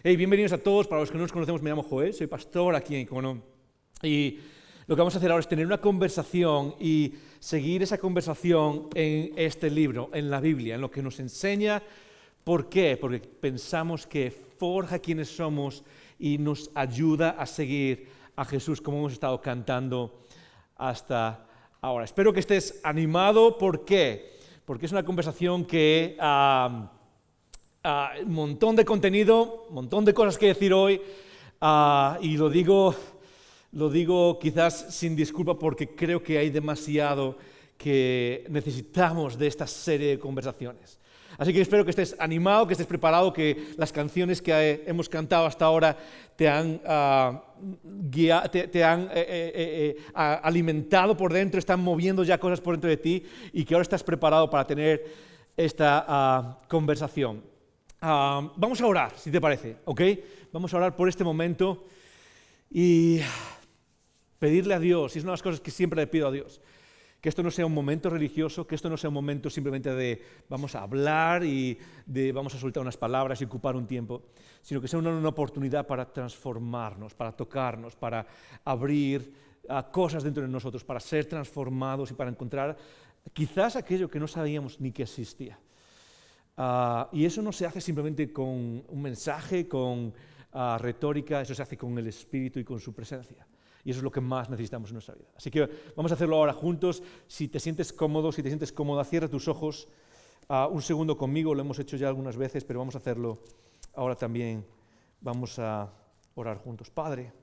Hey, bienvenidos a todos. Para los que no nos conocemos, me llamo Joel, soy pastor aquí en Icono. Y lo que vamos a hacer ahora es tener una conversación y seguir esa conversación en este libro, en la Biblia, en lo que nos enseña. ¿Por qué? Porque pensamos que forja quiénes somos y nos ayuda a seguir a Jesús, como hemos estado cantando hasta ahora. Espero que estés animado. ¿Por qué? Porque es una conversación que un montón de contenido, un montón de cosas que decir hoy, y lo digo quizás sin disculpa porque creo que hay demasiado que necesitamos de esta serie de conversaciones. Así que espero que estés animado, que estés preparado, que las canciones que hemos cantado hasta ahora te han alimentado por dentro, están moviendo ya cosas por dentro de ti y que ahora estás preparado para tener esta conversación. Vamos a orar, si te parece, ¿ok? Vamos a orar por este momento y pedirle a Dios, y es una de las cosas que siempre le pido a Dios, que esto no sea un momento religioso, que esto no sea un momento simplemente de vamos a hablar y de vamos a soltar unas palabras y ocupar un tiempo, sino que sea una oportunidad para transformarnos, para tocarnos, para abrir cosas dentro de nosotros, para ser transformados y para encontrar quizás aquello que no sabíamos ni que existía. Y eso no se hace simplemente con un mensaje, con retórica, eso se hace con el Espíritu y con su presencia. Y eso es lo que más necesitamos en nuestra vida. Así que vamos a hacerlo ahora juntos. Si te sientes cómodo, si te sientes cómoda, cierra tus ojos un segundo conmigo. Lo hemos hecho ya algunas veces, pero vamos a hacerlo ahora también. Vamos a orar juntos. Padre,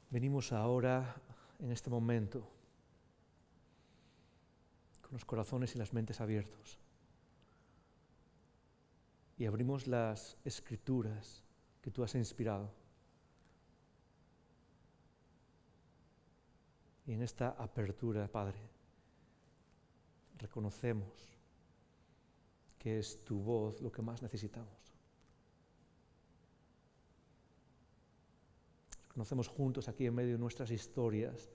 venimos ahora, en este momento, con los corazones y las mentes abiertos. Y abrimos las Escrituras que tú has inspirado. Y en esta apertura, Padre, reconocemos que es tu voz lo que más necesitamos. Conocemos juntos aquí en medio de nuestras historias,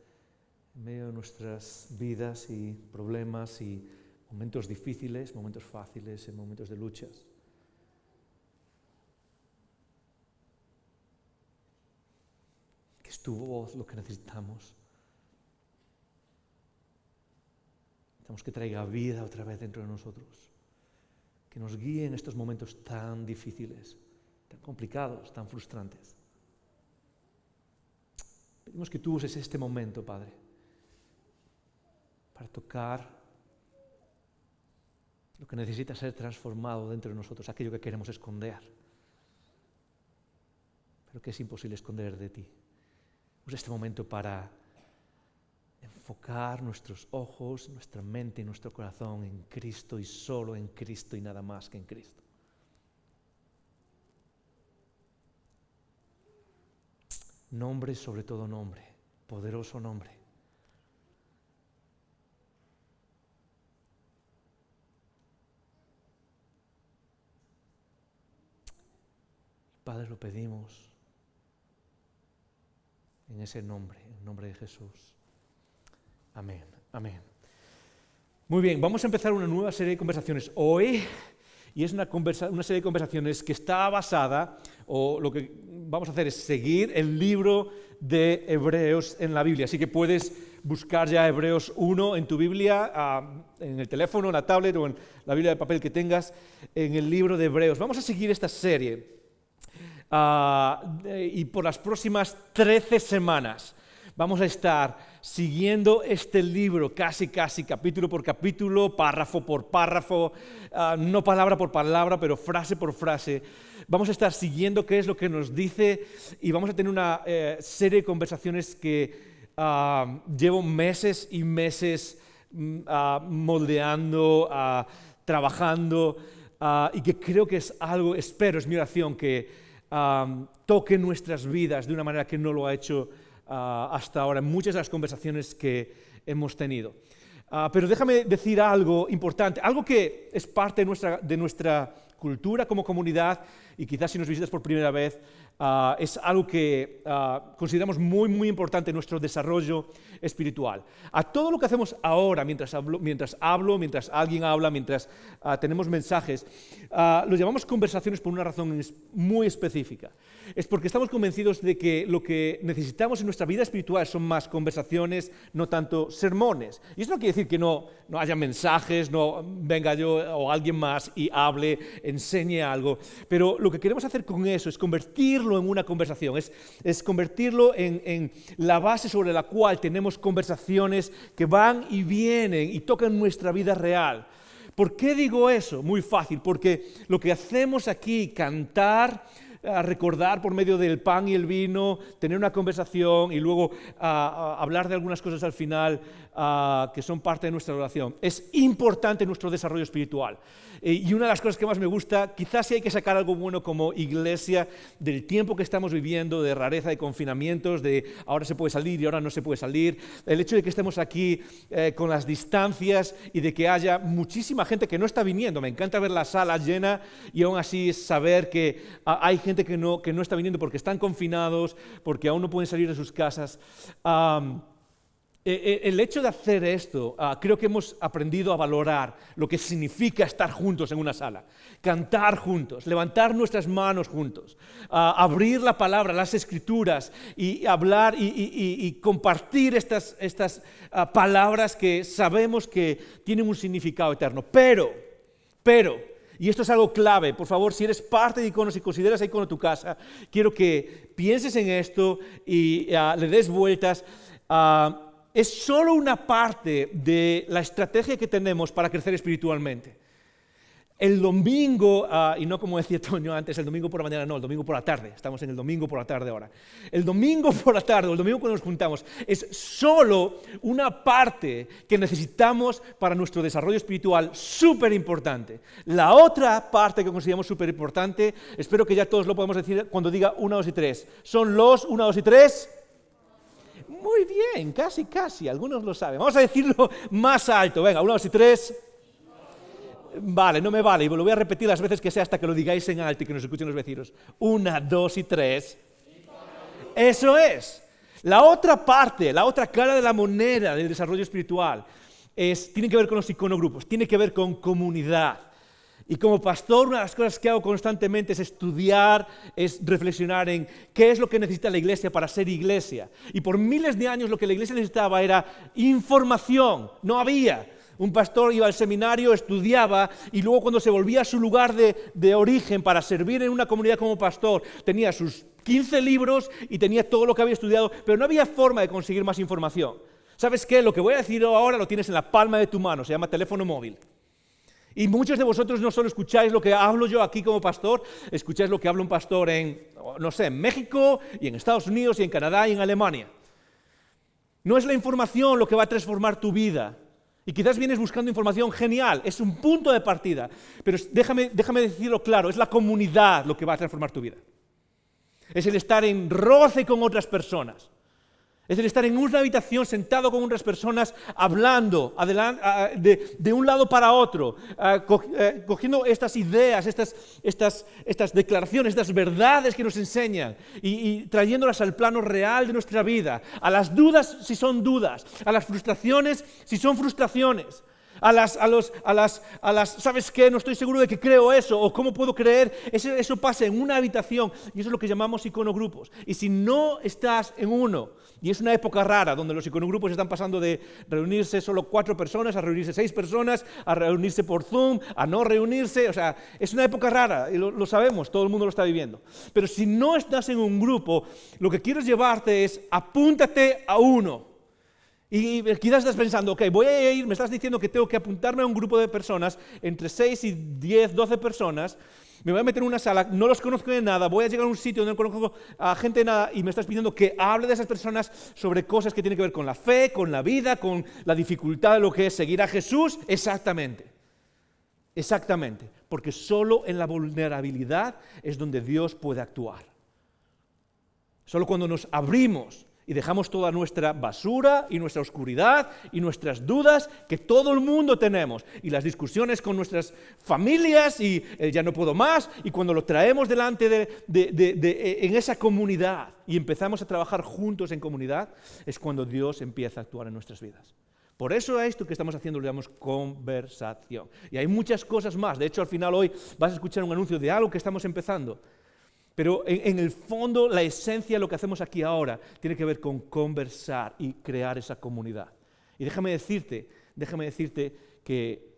en medio de nuestras vidas y problemas y momentos difíciles, momentos fáciles, en momentos de luchas. Que es tu voz lo que necesitamos. Necesitamos que traiga vida otra vez dentro de nosotros. Que nos guíe en estos momentos tan difíciles, tan complicados, tan frustrantes. Pedimos que tú uses este momento, Padre, para tocar lo que necesita ser transformado dentro de nosotros, aquello que queremos esconder, pero que es imposible esconder de ti. Usa este momento para enfocar nuestros ojos, nuestra mente y nuestro corazón en Cristo y solo en Cristo y nada más que en Cristo. Nombre sobre todo nombre, poderoso nombre. Padre, lo pedimos en ese nombre, en el nombre de Jesús. Amén, amén. Muy bien, vamos a empezar una nueva serie de conversaciones hoy. Y es una serie de conversaciones que está basada, o lo que vamos a hacer es seguir el libro de Hebreos en la Biblia. Así que puedes buscar ya Hebreos 1 en tu Biblia, en el teléfono, en la tablet o en la Biblia de papel que tengas, en el libro de Hebreos. Vamos a seguir esta serie y por las próximas 13 semanas vamos a estar siguiendo este libro casi capítulo por capítulo, párrafo por párrafo, no palabra por palabra, pero frase por frase. Vamos a estar siguiendo qué es lo que nos dice y vamos a tener una serie de conversaciones que llevo meses y meses moldeando, trabajando y que creo que es algo, espero, es mi oración, que toque nuestras vidas de una manera que no lo ha hecho hasta ahora en muchas de las conversaciones que hemos tenido. Pero déjame decir algo importante, algo que es parte de nuestra cultura como comunidad, y quizás si nos visitas por primera vez, es algo que consideramos muy, muy importante en nuestro desarrollo espiritual. A todo lo que hacemos ahora, mientras alguien habla, mientras tenemos mensajes, lo llamamos conversaciones por una razón muy específica. Es porque estamos convencidos de que lo que necesitamos en nuestra vida espiritual son más conversaciones, no tanto sermones. Y eso no quiere decir que no haya mensajes, no venga yo o alguien más y hable, enseñe algo, pero lo que queremos hacer con eso es convertirlo en una conversación, es convertirlo en la base sobre la cual tenemos conversaciones que van y vienen y tocan nuestra vida real. ¿Por qué digo eso? Muy fácil, porque lo que hacemos aquí, cantar, recordar por medio del pan y el vino, tener una conversación y luego hablar de algunas cosas al final que son parte de nuestra oración, es importante en nuestro desarrollo espiritual. Y una de las cosas que más me gusta, quizás sí hay que sacar algo bueno como iglesia del tiempo que estamos viviendo, de rareza de confinamientos, de ahora se puede salir y ahora no se puede salir, el hecho de que estemos aquí con las distancias y de que haya muchísima gente que no está viniendo. Me encanta ver la sala llena y aún así saber que hay gente que no está viniendo porque están confinados, porque aún no pueden salir de sus casas. El hecho de hacer esto, creo que hemos aprendido a valorar lo que significa estar juntos en una sala, cantar juntos, levantar nuestras manos juntos, abrir la palabra, las escrituras y hablar y compartir estas palabras que sabemos que tienen un significado eterno. Pero, y esto es algo clave, por favor, si eres parte de Icono, si consideras a Icono tu casa, quiero que pienses en esto y le des vueltas. Es solo una parte de la estrategia que tenemos para crecer espiritualmente. El domingo, y no como decía Toño antes, el domingo por la mañana, no, el domingo por la tarde, estamos en el domingo por la tarde ahora. El domingo por la tarde, o el domingo cuando nos juntamos, es solo una parte que necesitamos para nuestro desarrollo espiritual súper importante. La otra parte que consideramos súper importante, espero que ya todos lo podemos decir cuando diga 1, 2 y 3. Son los 1, 2 y 3. Muy bien, casi, algunos lo saben. Vamos a decirlo más alto, venga, 1, 2 y 3. Vale, no me vale, y lo voy a repetir las veces que sea hasta que lo digáis en alto y que nos escuchen los vecinos. 1, 2 y 3. Eso es. La otra parte, la otra cara de la moneda del desarrollo espiritual tiene que ver con los iconogrupos, tiene que ver con comunidad. Y como pastor, una de las cosas que hago constantemente es estudiar, es reflexionar en qué es lo que necesita la iglesia para ser iglesia. Y por miles de años lo que la iglesia necesitaba era información, no había. Un pastor iba al seminario, estudiaba y luego cuando se volvía a su lugar de origen para servir en una comunidad como pastor, tenía sus 15 libros y tenía todo lo que había estudiado, pero no había forma de conseguir más información. ¿Sabes qué? Lo que voy a decir ahora lo tienes en la palma de tu mano, se llama teléfono móvil. Y muchos de vosotros no solo escucháis lo que hablo yo aquí como pastor, escucháis lo que habla un pastor en México y en Estados Unidos y en Canadá y en Alemania. No es la información lo que va a transformar tu vida. Y quizás vienes buscando información genial, es un punto de partida. Pero déjame decirlo claro, es la comunidad lo que va a transformar tu vida. Es el estar en roce con otras personas. Es el estar en una habitación sentado con otras personas hablando de un lado para otro, cogiendo estas ideas, estas declaraciones, estas verdades que nos enseñan y trayéndolas al plano real de nuestra vida, a las dudas si son dudas, a las frustraciones si son frustraciones. A las, ¿sabes qué? No estoy seguro de que creo eso, o cómo puedo creer, eso pasa en una habitación, y eso es lo que llamamos iconogrupos. Y si no estás en uno, y es una época rara, donde los iconogrupos están pasando de reunirse solo 4 personas, a reunirse 6 personas, a reunirse por Zoom, a no reunirse, o sea, es una época rara, y lo sabemos, todo el mundo lo está viviendo. Pero si no estás en un grupo, lo que quiero llevarte es, apúntate a uno. Y quizás estás pensando, ok, voy a ir, me estás diciendo que tengo que apuntarme a un grupo de personas, entre 6 y 10, 12 personas, me voy a meter en una sala, no los conozco de nada, voy a llegar a un sitio donde no conozco a gente de nada y me estás pidiendo que hable de esas personas sobre cosas que tienen que ver con la fe, con la vida, con la dificultad de lo que es seguir a Jesús. Exactamente, porque solo en la vulnerabilidad es donde Dios puede actuar. Solo cuando nos abrimos y dejamos toda nuestra basura y nuestra oscuridad y nuestras dudas que todo el mundo tenemos y las discusiones con nuestras familias y ya no puedo más, y cuando lo traemos delante en esa comunidad y empezamos a trabajar juntos en comunidad, es cuando Dios empieza a actuar en nuestras vidas. Por eso a esto que estamos haciendo le llamamos conversación. Y hay muchas cosas más. De hecho, al final hoy vas a escuchar un anuncio de algo que estamos empezando. Pero en el fondo, la esencia de lo que hacemos aquí ahora tiene que ver con conversar y crear esa comunidad. Y déjame decirte que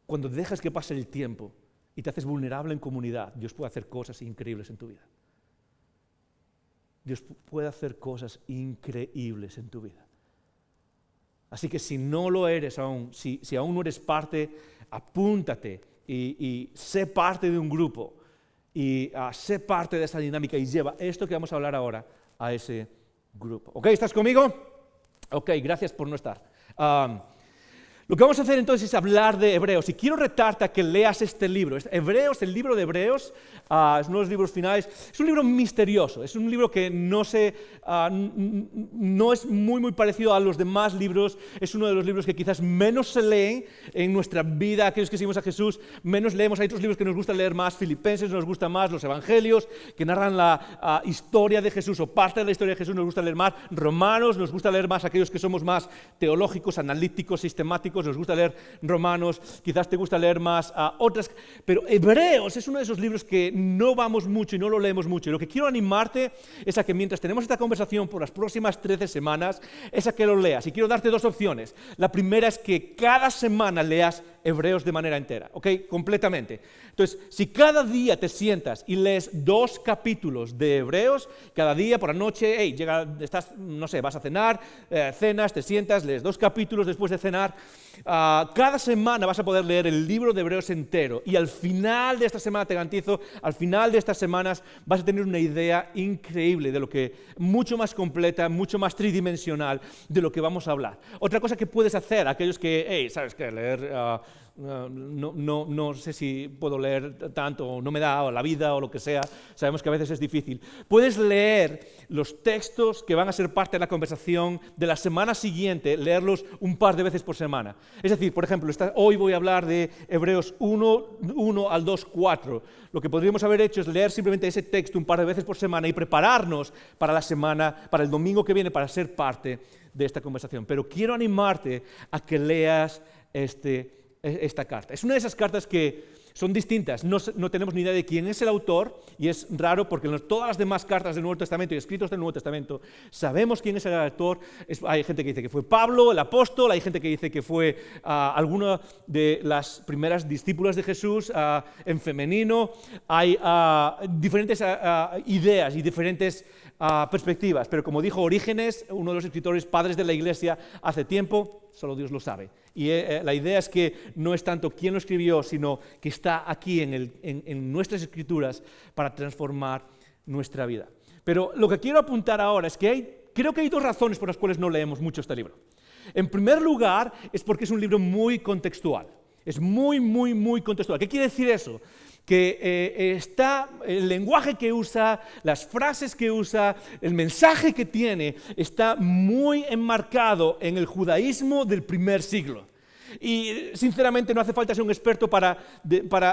cuando dejas que pase el tiempo y te haces vulnerable en comunidad, Dios puede hacer cosas increíbles en tu vida. Dios puede hacer cosas increíbles en tu vida. Así que si no lo eres aún, si aún no eres parte, apúntate y sé parte de un grupo y sé parte de esa dinámica y lleva esto que vamos a hablar ahora a ese grupo. ¿Ok? ¿Estás conmigo? Ok, gracias por no estar. Lo que vamos a hacer entonces es hablar de Hebreos y quiero retarte a que leas este libro. Hebreos, el libro de Hebreos, es uno de los libros finales, es un libro misterioso, es un libro que no es muy parecido a los demás libros, es uno de los libros que quizás menos se leen en nuestra vida, aquellos que seguimos a Jesús, menos leemos. Hay otros libros que nos gusta leer más, Filipenses nos gusta más, los Evangelios, que narran la historia de Jesús o parte de la historia de Jesús nos gusta leer más, Romanos nos gusta leer más, aquellos que somos más teológicos, analíticos, sistemáticos, nos gusta leer Romanos, quizás te gusta leer más otras, pero Hebreos es uno de esos libros que no vamos mucho y no lo leemos mucho. Y lo que quiero animarte es a que mientras tenemos esta conversación por las próximas 13 semanas, es a que lo leas. Y quiero darte dos opciones. La primera es que cada semana leas Hebreos de manera entera, ¿ok? Completamente. Entonces, si cada día te sientas y lees 2 capítulos de Hebreos, cada día por la noche, vas a cenar, cenas, te sientas, lees 2 capítulos después de cenar, cada semana vas a poder leer el libro de Hebreos entero y al final de esta semana, te garantizo, al final de estas semanas vas a tener una idea increíble de lo que, mucho más completa, mucho más tridimensional de lo que vamos a hablar. Otra cosa que puedes hacer, aquellos que, ¿sabes qué? Leer... no sé si puedo leer tanto, o no me da, o la vida, o lo que sea, sabemos que a veces es difícil. Puedes leer los textos que van a ser parte de la conversación de la semana siguiente, leerlos un par de veces por semana. Es decir, por ejemplo, hoy voy a hablar de Hebreos 1 al 2, 4. Lo que podríamos haber hecho es leer simplemente ese texto un par de veces por semana y prepararnos para la semana, para el domingo que viene, para ser parte de esta conversación. Pero quiero animarte a que leas esta carta. Es una de esas cartas que son distintas, no tenemos ni idea de quién es el autor, y es raro porque en todas las demás cartas del Nuevo Testamento y escritos del Nuevo Testamento sabemos quién es el autor. Hay gente que dice que fue Pablo, el apóstol, hay gente que dice que fue alguna de las primeras discípulas de Jesús en femenino. Hay diferentes ideas y diferentes perspectivas, pero como dijo Orígenes, uno de los escritores padres de la Iglesia hace tiempo, solo Dios lo sabe. Y la idea es que no es tanto quién lo escribió, sino que está aquí en nuestras escrituras para transformar nuestra vida. Pero lo que quiero apuntar ahora es que creo que hay 2 razones por las cuales no leemos mucho este libro. En primer lugar, es porque es un libro muy contextual. Es muy contextual. ¿Qué quiere decir eso? Que está el lenguaje que usa, las frases que usa, el mensaje que tiene, está muy enmarcado en el judaísmo del primer siglo. Y sinceramente no hace falta ser un experto para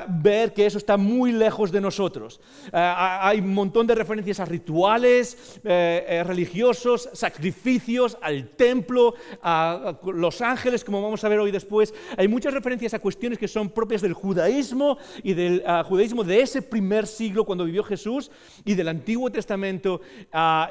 ver que eso está muy lejos de nosotros. Hay un montón de referencias a rituales religiosos, sacrificios, al templo, a los ángeles, como vamos a ver hoy después. Hay muchas referencias a cuestiones que son propias del judaísmo y del judaísmo de ese primer siglo cuando vivió Jesús y del Antiguo Testamento,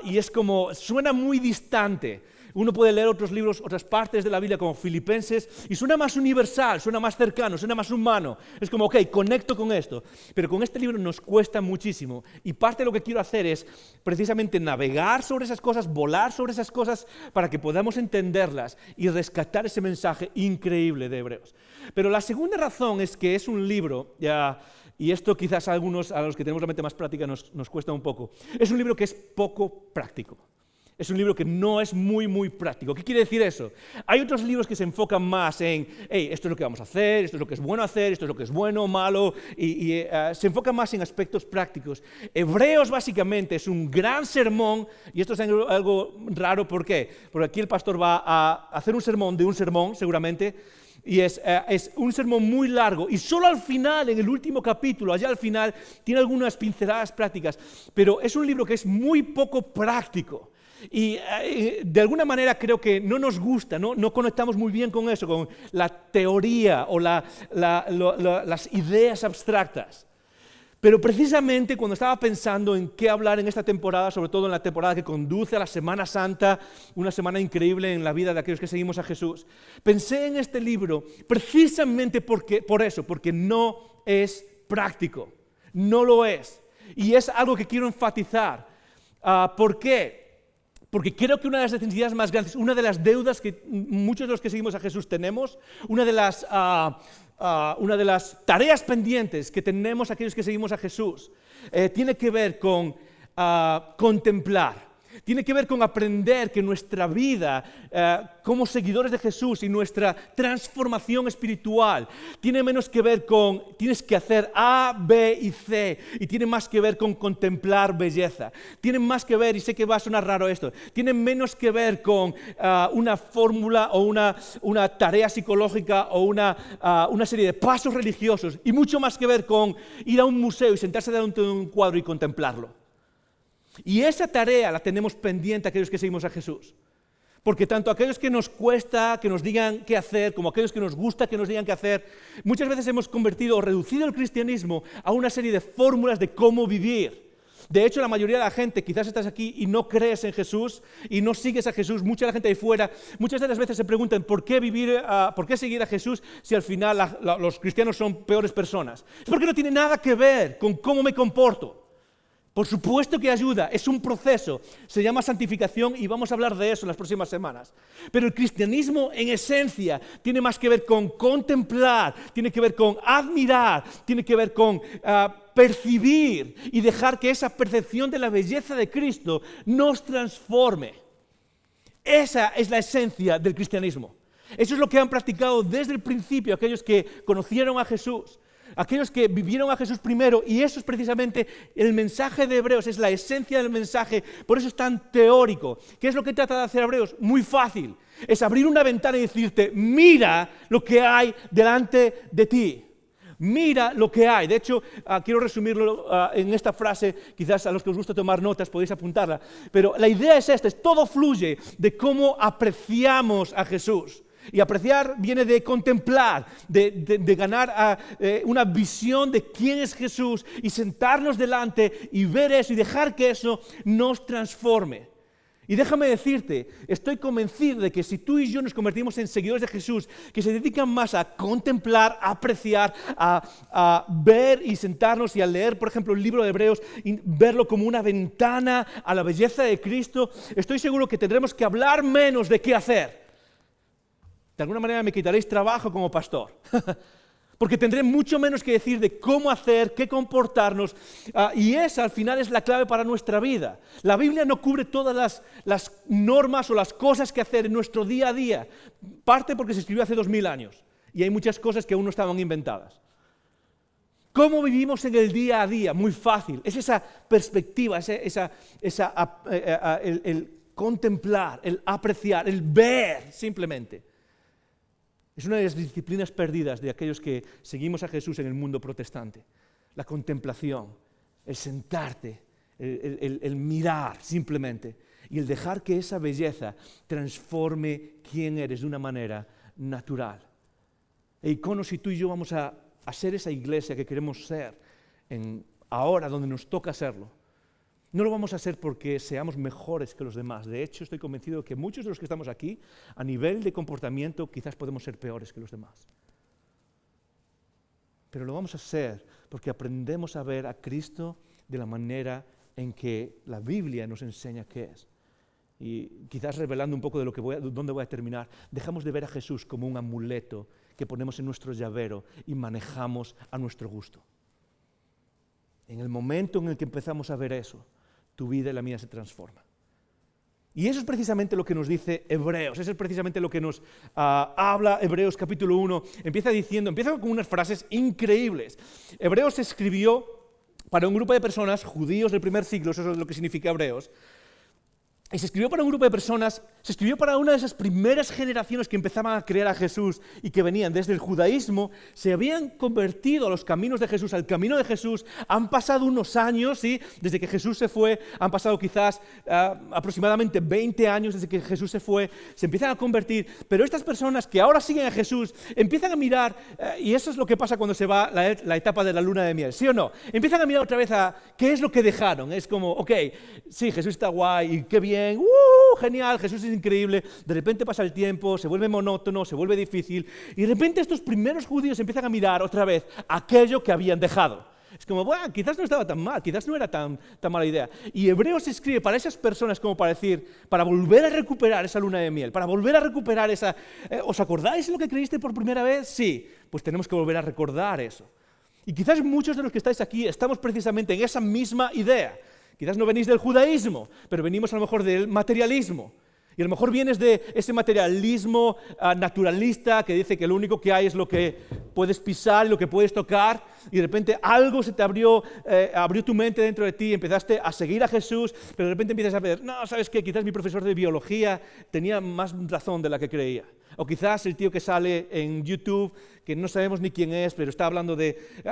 y es como, suena muy distante. Uno puede leer otros libros, otras partes de la Biblia como Filipenses y suena más universal, suena más cercano, suena más humano. Es como, ok, conecto con esto. Pero con este libro nos cuesta muchísimo y parte de lo que quiero hacer es precisamente navegar sobre esas cosas, volar sobre esas cosas para que podamos entenderlas y rescatar ese mensaje increíble de Hebreos. Pero la segunda razón es que es un libro, y esto quizás a algunos, a los que tenemos la mente más práctica nos cuesta un poco, es un libro que es poco práctico. Es un libro que no es muy práctico. ¿Qué quiere decir eso? Hay otros libros que se enfocan más en, hey, esto es lo que vamos a hacer, esto es lo que es bueno hacer, esto es lo que es bueno o malo, y se enfocan más en aspectos prácticos. Hebreos básicamente es un gran sermón, y esto es algo raro, ¿por qué? Porque aquí el pastor va a hacer un sermón de un sermón, seguramente, y es un sermón muy largo, y solo al final, en el último capítulo, allá al final, tiene algunas pinceladas prácticas, pero es un libro que es muy poco práctico. Y de alguna manera creo que no nos gusta, no conectamos muy bien con eso, con la teoría o las ideas abstractas. Pero precisamente cuando estaba pensando en qué hablar en esta temporada, sobre todo en la temporada que conduce a la Semana Santa, una semana increíble en la vida de aquellos que seguimos a Jesús, pensé en este libro precisamente por eso, porque no es práctico, no lo es. Y es algo que quiero enfatizar. ¿Por qué? Porque creo que una de las necesidades más grandes, una de las deudas que muchos de los que seguimos a Jesús tenemos, una de las tareas pendientes que tenemos aquellos que seguimos a Jesús, tiene que ver con contemplar. Tiene que ver con aprender que nuestra vida como seguidores de Jesús y nuestra transformación espiritual tiene menos que ver con tienes que hacer A, B y C, y tiene más que ver con contemplar belleza. Tiene más que ver, y sé que va a sonar raro esto, tiene menos que ver con una fórmula o una tarea psicológica o una serie de pasos religiosos, y mucho más que ver con ir a un museo y sentarse delante de un cuadro y contemplarlo. Y esa tarea la tenemos pendiente aquellos que seguimos a Jesús. Porque tanto aquellos que nos cuesta que nos digan qué hacer, como aquellos que nos gusta que nos digan qué hacer, muchas veces hemos convertido o reducido el cristianismo a una serie de fórmulas de cómo vivir. De hecho, la mayoría de la gente, quizás estás aquí y no crees en Jesús y no sigues a Jesús, mucha de la gente ahí fuera, muchas de las veces se preguntan ¿por qué seguir a Jesús si al final los cristianos son peores personas? Es porque no tiene nada que ver con cómo me comporto. Por supuesto que ayuda, es un proceso, se llama santificación y vamos a hablar de eso en las próximas semanas. Pero el cristianismo en esencia tiene más que ver con contemplar, tiene que ver con admirar, tiene que ver con percibir y dejar que esa percepción de la belleza de Cristo nos transforme. Esa es la esencia del cristianismo. Eso es lo que han practicado desde el principio aquellos que conocieron a Jesús. Aquellos que vivieron a Jesús primero, y eso es precisamente el mensaje de Hebreos, es la esencia del mensaje, por eso es tan teórico. ¿Qué es lo que trata de hacer Hebreos? Muy fácil, es abrir una ventana y decirte, mira lo que hay delante de ti. Mira lo que hay. De hecho, quiero resumirlo en esta frase, quizás a los que os gusta tomar notas podéis apuntarla, pero la idea es esta, todo fluye de cómo apreciamos a Jesús. Y apreciar viene de contemplar, de ganar una visión de quién es Jesús y sentarnos delante y ver eso y dejar que eso nos transforme. Y déjame decirte, estoy convencido de que si tú y yo nos convertimos en seguidores de Jesús, que se dedican más a contemplar, a apreciar, a ver y sentarnos y a leer, por ejemplo, el libro de Hebreos, y verlo como una ventana a la belleza de Cristo, estoy seguro que tendremos que hablar menos de qué hacer. De alguna manera me quitaréis trabajo como pastor, porque tendré mucho menos que decir de cómo hacer, qué comportarnos, y esa al final es la clave para nuestra vida. La Biblia no cubre todas las normas o las cosas que hacer en nuestro día a día, parte porque se escribió hace 2000 años, y hay muchas cosas que aún no estaban inventadas. ¿Cómo vivimos en el día a día? Muy fácil, es esa perspectiva, el contemplar, el apreciar, el ver simplemente. Es una de las disciplinas perdidas de aquellos que seguimos a Jesús en el mundo protestante. La contemplación, el sentarte, el mirar simplemente y el dejar que esa belleza transforme quién eres de una manera natural. E Iconos y tú y yo vamos a ser esa iglesia que queremos ser ahora donde nos toca serlo. No lo vamos a hacer porque seamos mejores que los demás. De hecho, estoy convencido de que muchos de los que estamos aquí, a nivel de comportamiento, quizás podemos ser peores que los demás. Pero lo vamos a hacer porque aprendemos a ver a Cristo de la manera en que la Biblia nos enseña que es. Y quizás revelando un poco de dónde voy a terminar, dejamos de ver a Jesús como un amuleto que ponemos en nuestro llavero y manejamos a nuestro gusto. En el momento en el que empezamos a ver eso, tu vida y la mía se transforma. Y eso es precisamente lo que nos dice Hebreos, eso es precisamente lo que nos habla Hebreos capítulo 1. Empieza con unas frases increíbles. Hebreos se escribió para un grupo de personas, judíos del primer siglo, eso es lo que significa Hebreos. Y se escribió para un grupo de personas, se escribió para una de esas primeras generaciones que empezaban a creer a Jesús y que venían desde el judaísmo, se habían convertido a los caminos de Jesús, al camino de Jesús. Han pasado unos años, ¿sí? Desde que Jesús se fue, han pasado quizás aproximadamente 20 años desde que Jesús se fue, se empiezan a convertir, pero estas personas que ahora siguen a Jesús empiezan a mirar, y eso es lo que pasa cuando se va la etapa de la luna de miel, ¿sí o no? Empiezan a mirar otra vez a qué es lo que dejaron. Es como, ok, sí, Jesús está guay, y qué bien, genial, Jesús es increíble. De repente pasa el tiempo, se vuelve monótono, se vuelve difícil, y de repente estos primeros judíos empiezan a mirar otra vez aquello que habían dejado. Es como, bueno, quizás no estaba tan mal, quizás no era tan mala idea. Y Hebreos escribe para esas personas como para decir, para volver a recuperar esa luna de miel, para volver a recuperar esa... ¿Os acordáis de lo que creíste por primera vez? Sí, pues tenemos que volver a recordar eso. Y quizás muchos de los que estáis aquí estamos precisamente en esa misma idea. Quizás no venís del judaísmo, pero venimos a lo mejor del materialismo. Y a lo mejor vienes de ese materialismo naturalista que dice que lo único que hay es lo que puedes pisar y lo que puedes tocar, y de repente algo se te abrió tu mente dentro de ti y empezaste a seguir a Jesús, pero de repente empiezas a ver, no, ¿sabes qué? Quizás mi profesor de biología tenía más razón de la que creía. O quizás el tío que sale en YouTube, que no sabemos ni quién es, pero está hablando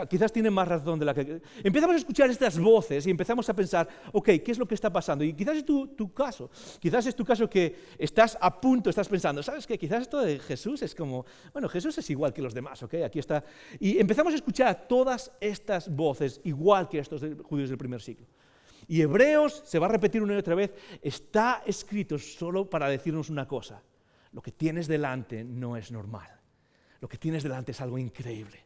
quizás tiene más razón de la que... Empezamos a escuchar estas voces y empezamos a pensar, ok, ¿qué es lo que está pasando? Y quizás es tu caso. Quizás es tu caso que estás a punto, estás pensando, ¿sabes qué? Quizás esto de Jesús es como, bueno, Jesús es igual que los demás, ¿ok? Aquí está. Y empezamos a escuchar todas estas voces, igual que estos judíos del primer siglo. Y Hebreos, se va a repetir una y otra vez, está escrito solo para decirnos una cosa. Lo que tienes delante no es normal. Lo que tienes delante es algo increíble.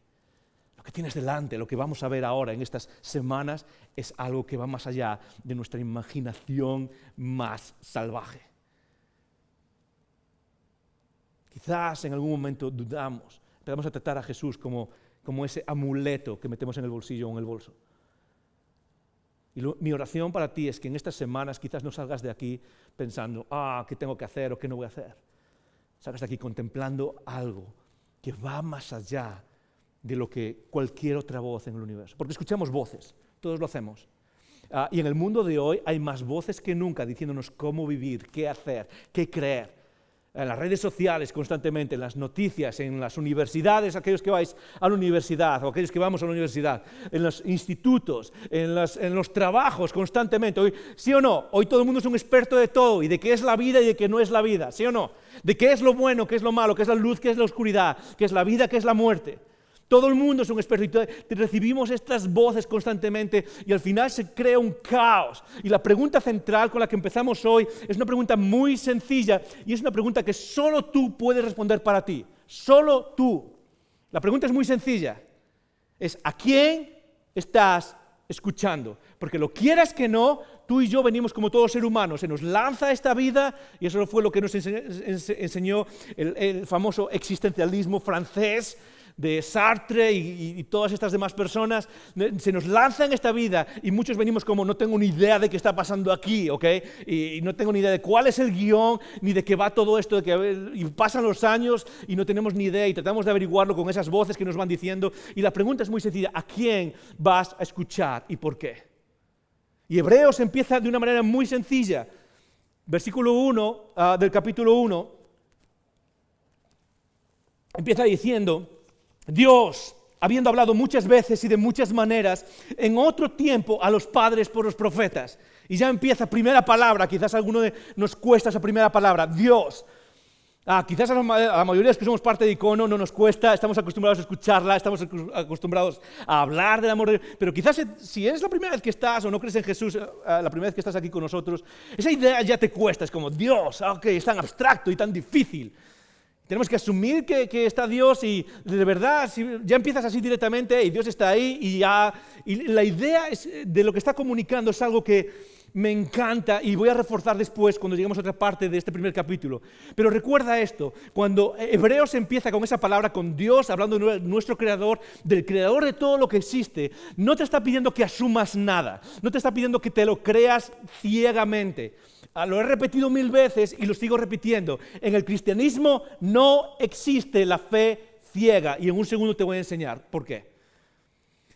Lo que tienes delante, lo que vamos a ver ahora en estas semanas, es algo que va más allá de nuestra imaginación más salvaje. Quizás en algún momento dudamos, empezamos a tratar a Jesús como ese amuleto que metemos en el bolsillo o en el bolso. Y mi oración para ti es que en estas semanas quizás no salgas de aquí pensando, ¿qué tengo que hacer o qué no voy a hacer? Salgas de aquí contemplando algo que va más allá de lo que cualquier otra voz en el universo. Porque escuchamos voces, todos lo hacemos. Y en el mundo de hoy hay más voces que nunca diciéndonos cómo vivir, qué hacer, qué creer. En las redes sociales constantemente, en las noticias, en las universidades, aquellos que vais a la universidad o aquellos que vamos a la universidad, en los institutos, en los trabajos constantemente. Hoy, ¿sí o no? Hoy todo el mundo es un experto de todo y de qué es la vida y de qué no es la vida, ¿sí o no? De qué es lo bueno, qué es lo malo, qué es la luz, qué es la oscuridad, qué es la vida, qué es la muerte. Todo el mundo es un experto y recibimos estas voces constantemente y al final se crea un caos. Y la pregunta central con la que empezamos hoy es una pregunta muy sencilla y es una pregunta que solo tú puedes responder para ti. Solo tú. La pregunta es muy sencilla. Es ¿a quién estás escuchando? Porque lo quieras que no, tú y yo venimos como todo ser humano. Se nos lanza esta vida y eso fue lo que nos enseñó el famoso existencialismo francés de Sartre y todas estas demás personas. Se nos lanza en esta vida y muchos venimos como no tengo ni idea de qué está pasando aquí, ¿ok? Y no tengo ni idea de cuál es el guión, ni de qué va todo esto, y pasan los años y no tenemos ni idea y tratamos de averiguarlo con esas voces que nos van diciendo. Y la pregunta es muy sencilla, ¿a quién vas a escuchar y por qué? Y Hebreos empieza de una manera muy sencilla. Versículo 1 del capítulo 1 empieza diciendo: Dios, habiendo hablado muchas veces y de muchas maneras, en otro tiempo a los padres por los profetas. Y ya empieza primera palabra, quizás a alguno nos cuesta esa primera palabra, Dios. Quizás a la mayoría de los que somos parte de Icono no nos cuesta, estamos acostumbrados a escucharla, estamos acostumbrados a hablar del amor de Dios, pero quizás si es la primera vez que estás o no crees en Jesús, la primera vez que estás aquí con nosotros, esa idea ya te cuesta, es como Dios, es tan abstracto y tan difícil. Tenemos que asumir que está Dios y de verdad, si ya empiezas así directamente y Dios está ahí y la idea de lo que está comunicando es algo que me encanta y voy a reforzar después cuando lleguemos a otra parte de este primer capítulo. Pero recuerda esto, cuando Hebreos empieza con esa palabra, con Dios, hablando de nuestro Creador, del Creador de todo lo que existe, no te está pidiendo que asumas nada, no te está pidiendo que te lo creas ciegamente. Lo he repetido 1000 veces y lo sigo repitiendo. En el cristianismo no existe la fe ciega. Y en un segundo te voy a enseñar por qué.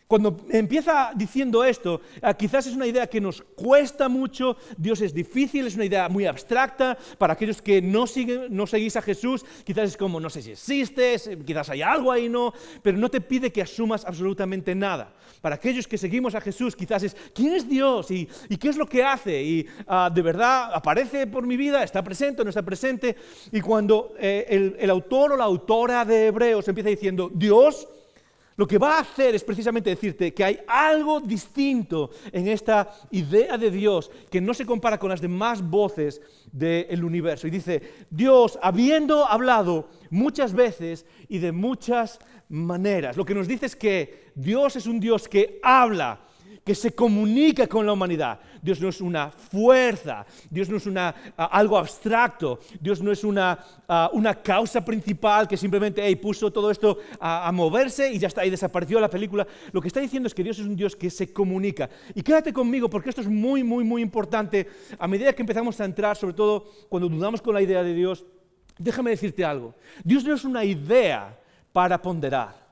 Cuando empieza diciendo esto, quizás es una idea que nos cuesta mucho, Dios es difícil, es una idea muy abstracta, para aquellos que no seguís a Jesús, quizás es como, no sé si existes, quizás hay algo ahí, no, pero no te pide que asumas absolutamente nada. Para aquellos que seguimos a Jesús, quizás es, ¿quién es Dios? ¿Y qué es lo que hace? ¿Y de verdad aparece por mi vida? ¿Está presente o no está presente? Y cuando el autor o la autora de Hebreos empieza diciendo, Dios lo que va a hacer es precisamente decirte que hay algo distinto en esta idea de Dios que no se compara con las demás voces del universo. Y dice, Dios, habiendo hablado muchas veces y de muchas maneras, lo que nos dice es que Dios es un Dios que habla, que se comunica con la humanidad. Dios no es una fuerza, Dios no es algo abstracto, Dios no es una causa principal que simplemente puso todo esto a moverse y ya está, y desapareció la película. Lo que está diciendo es que Dios es un Dios que se comunica. Y quédate conmigo porque esto es muy, muy, muy importante. A medida que empezamos a entrar, sobre todo cuando dudamos con la idea de Dios, déjame decirte algo. Dios no es una idea para ponderar.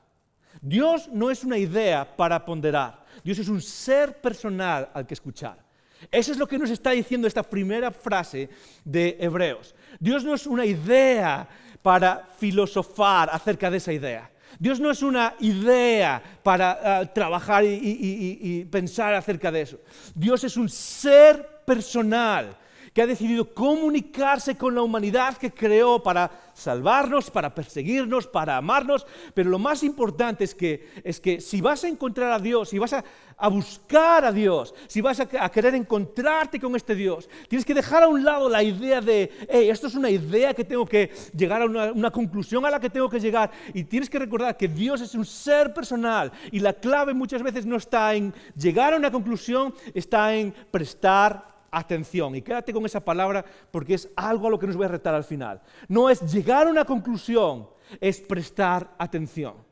Dios no es una idea para ponderar. Dios es un ser personal al que escuchar. Eso es lo que nos está diciendo esta primera frase de Hebreos. Dios no es una idea para filosofar acerca de esa idea. Dios no es una idea para trabajar y pensar acerca de eso. Dios es un ser personal que ha decidido comunicarse con la humanidad que creó para salvarnos, para perseguirnos, para amarnos, pero lo más importante es que si vas a encontrar a Dios, si vas a buscar a Dios, si vas a querer encontrarte con este Dios, tienes que dejar a un lado la idea de, esto es una idea que tengo que llegar a una conclusión a la que tengo que llegar, y tienes que recordar que Dios es un ser personal, y la clave muchas veces no está en llegar a una conclusión, está en prestar atención. Y quédate con esa palabra porque es algo a lo que nos voy a retar al final. No es llegar a una conclusión, es prestar atención.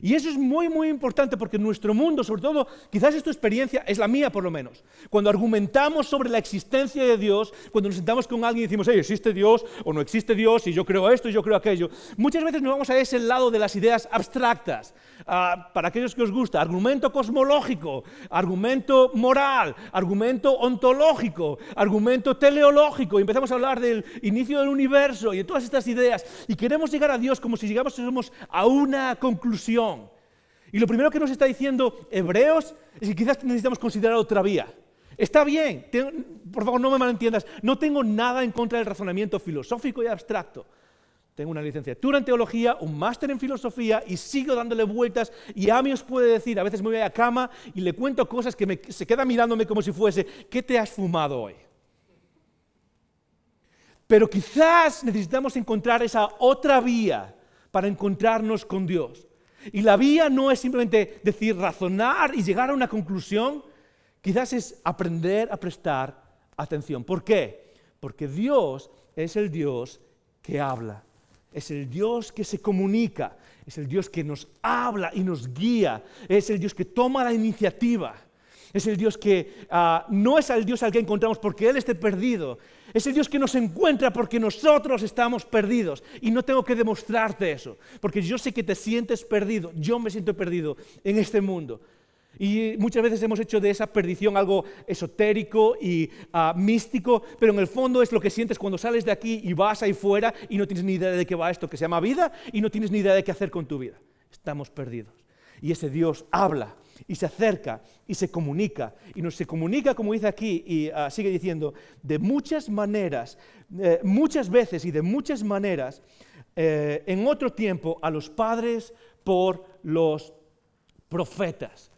Y eso es muy, muy importante porque en nuestro mundo, sobre todo, quizás es tu experiencia, es la mía por lo menos. Cuando argumentamos sobre la existencia de Dios, cuando nos sentamos con alguien y decimos, ¿existe Dios o no existe Dios? Y yo creo esto y yo creo aquello. Muchas veces nos vamos a ese lado de las ideas abstractas. Para aquellos que os gusta, argumento cosmológico, argumento moral, argumento ontológico, argumento teleológico. Y empezamos a hablar del inicio del universo y de todas estas ideas. Y queremos llegar a Dios como si llegásemos a una conclusión. Y lo primero que nos está diciendo Hebreos es que quizás necesitamos considerar otra vía. Está bien, por favor no me malentiendas, no tengo nada en contra del razonamiento filosófico y abstracto. Tengo una licenciatura en teología, un máster en filosofía y sigo dándole vueltas y Ami os puede decir, a veces me voy a cama y le cuento cosas que se queda mirándome como si fuese, ¿qué te has fumado hoy? Pero quizás necesitamos encontrar esa otra vía para encontrarnos con Dios. Y la vía no es simplemente decir, razonar y llegar a una conclusión, quizás es aprender a prestar atención. ¿Por qué? Porque Dios es el Dios que habla, es el Dios que se comunica, es el Dios que nos habla y nos guía, es el Dios que toma la iniciativa. Es el Dios que no es el Dios al que encontramos porque Él esté perdido. Es el Dios que nos encuentra porque nosotros estamos perdidos. Y no tengo que demostrarte eso. Porque yo sé que te sientes perdido. Yo me siento perdido en este mundo. Y muchas veces hemos hecho de esa perdición algo esotérico y místico. Pero en el fondo es lo que sientes cuando sales de aquí y vas ahí fuera y no tienes ni idea de qué va esto que se llama vida y no tienes ni idea de qué hacer con tu vida. Estamos perdidos. Y ese Dios habla y se acerca y se comunica, y nos se comunica, como dice aquí, y sigue diciendo, de muchas maneras, muchas veces y de muchas maneras, en otro tiempo a los padres por los profetas.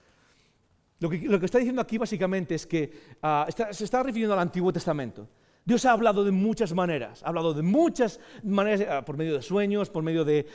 Lo que está diciendo aquí básicamente es que se está refiriendo al Antiguo Testamento. Dios ha hablado de muchas maneras, por medio de sueños, por medio de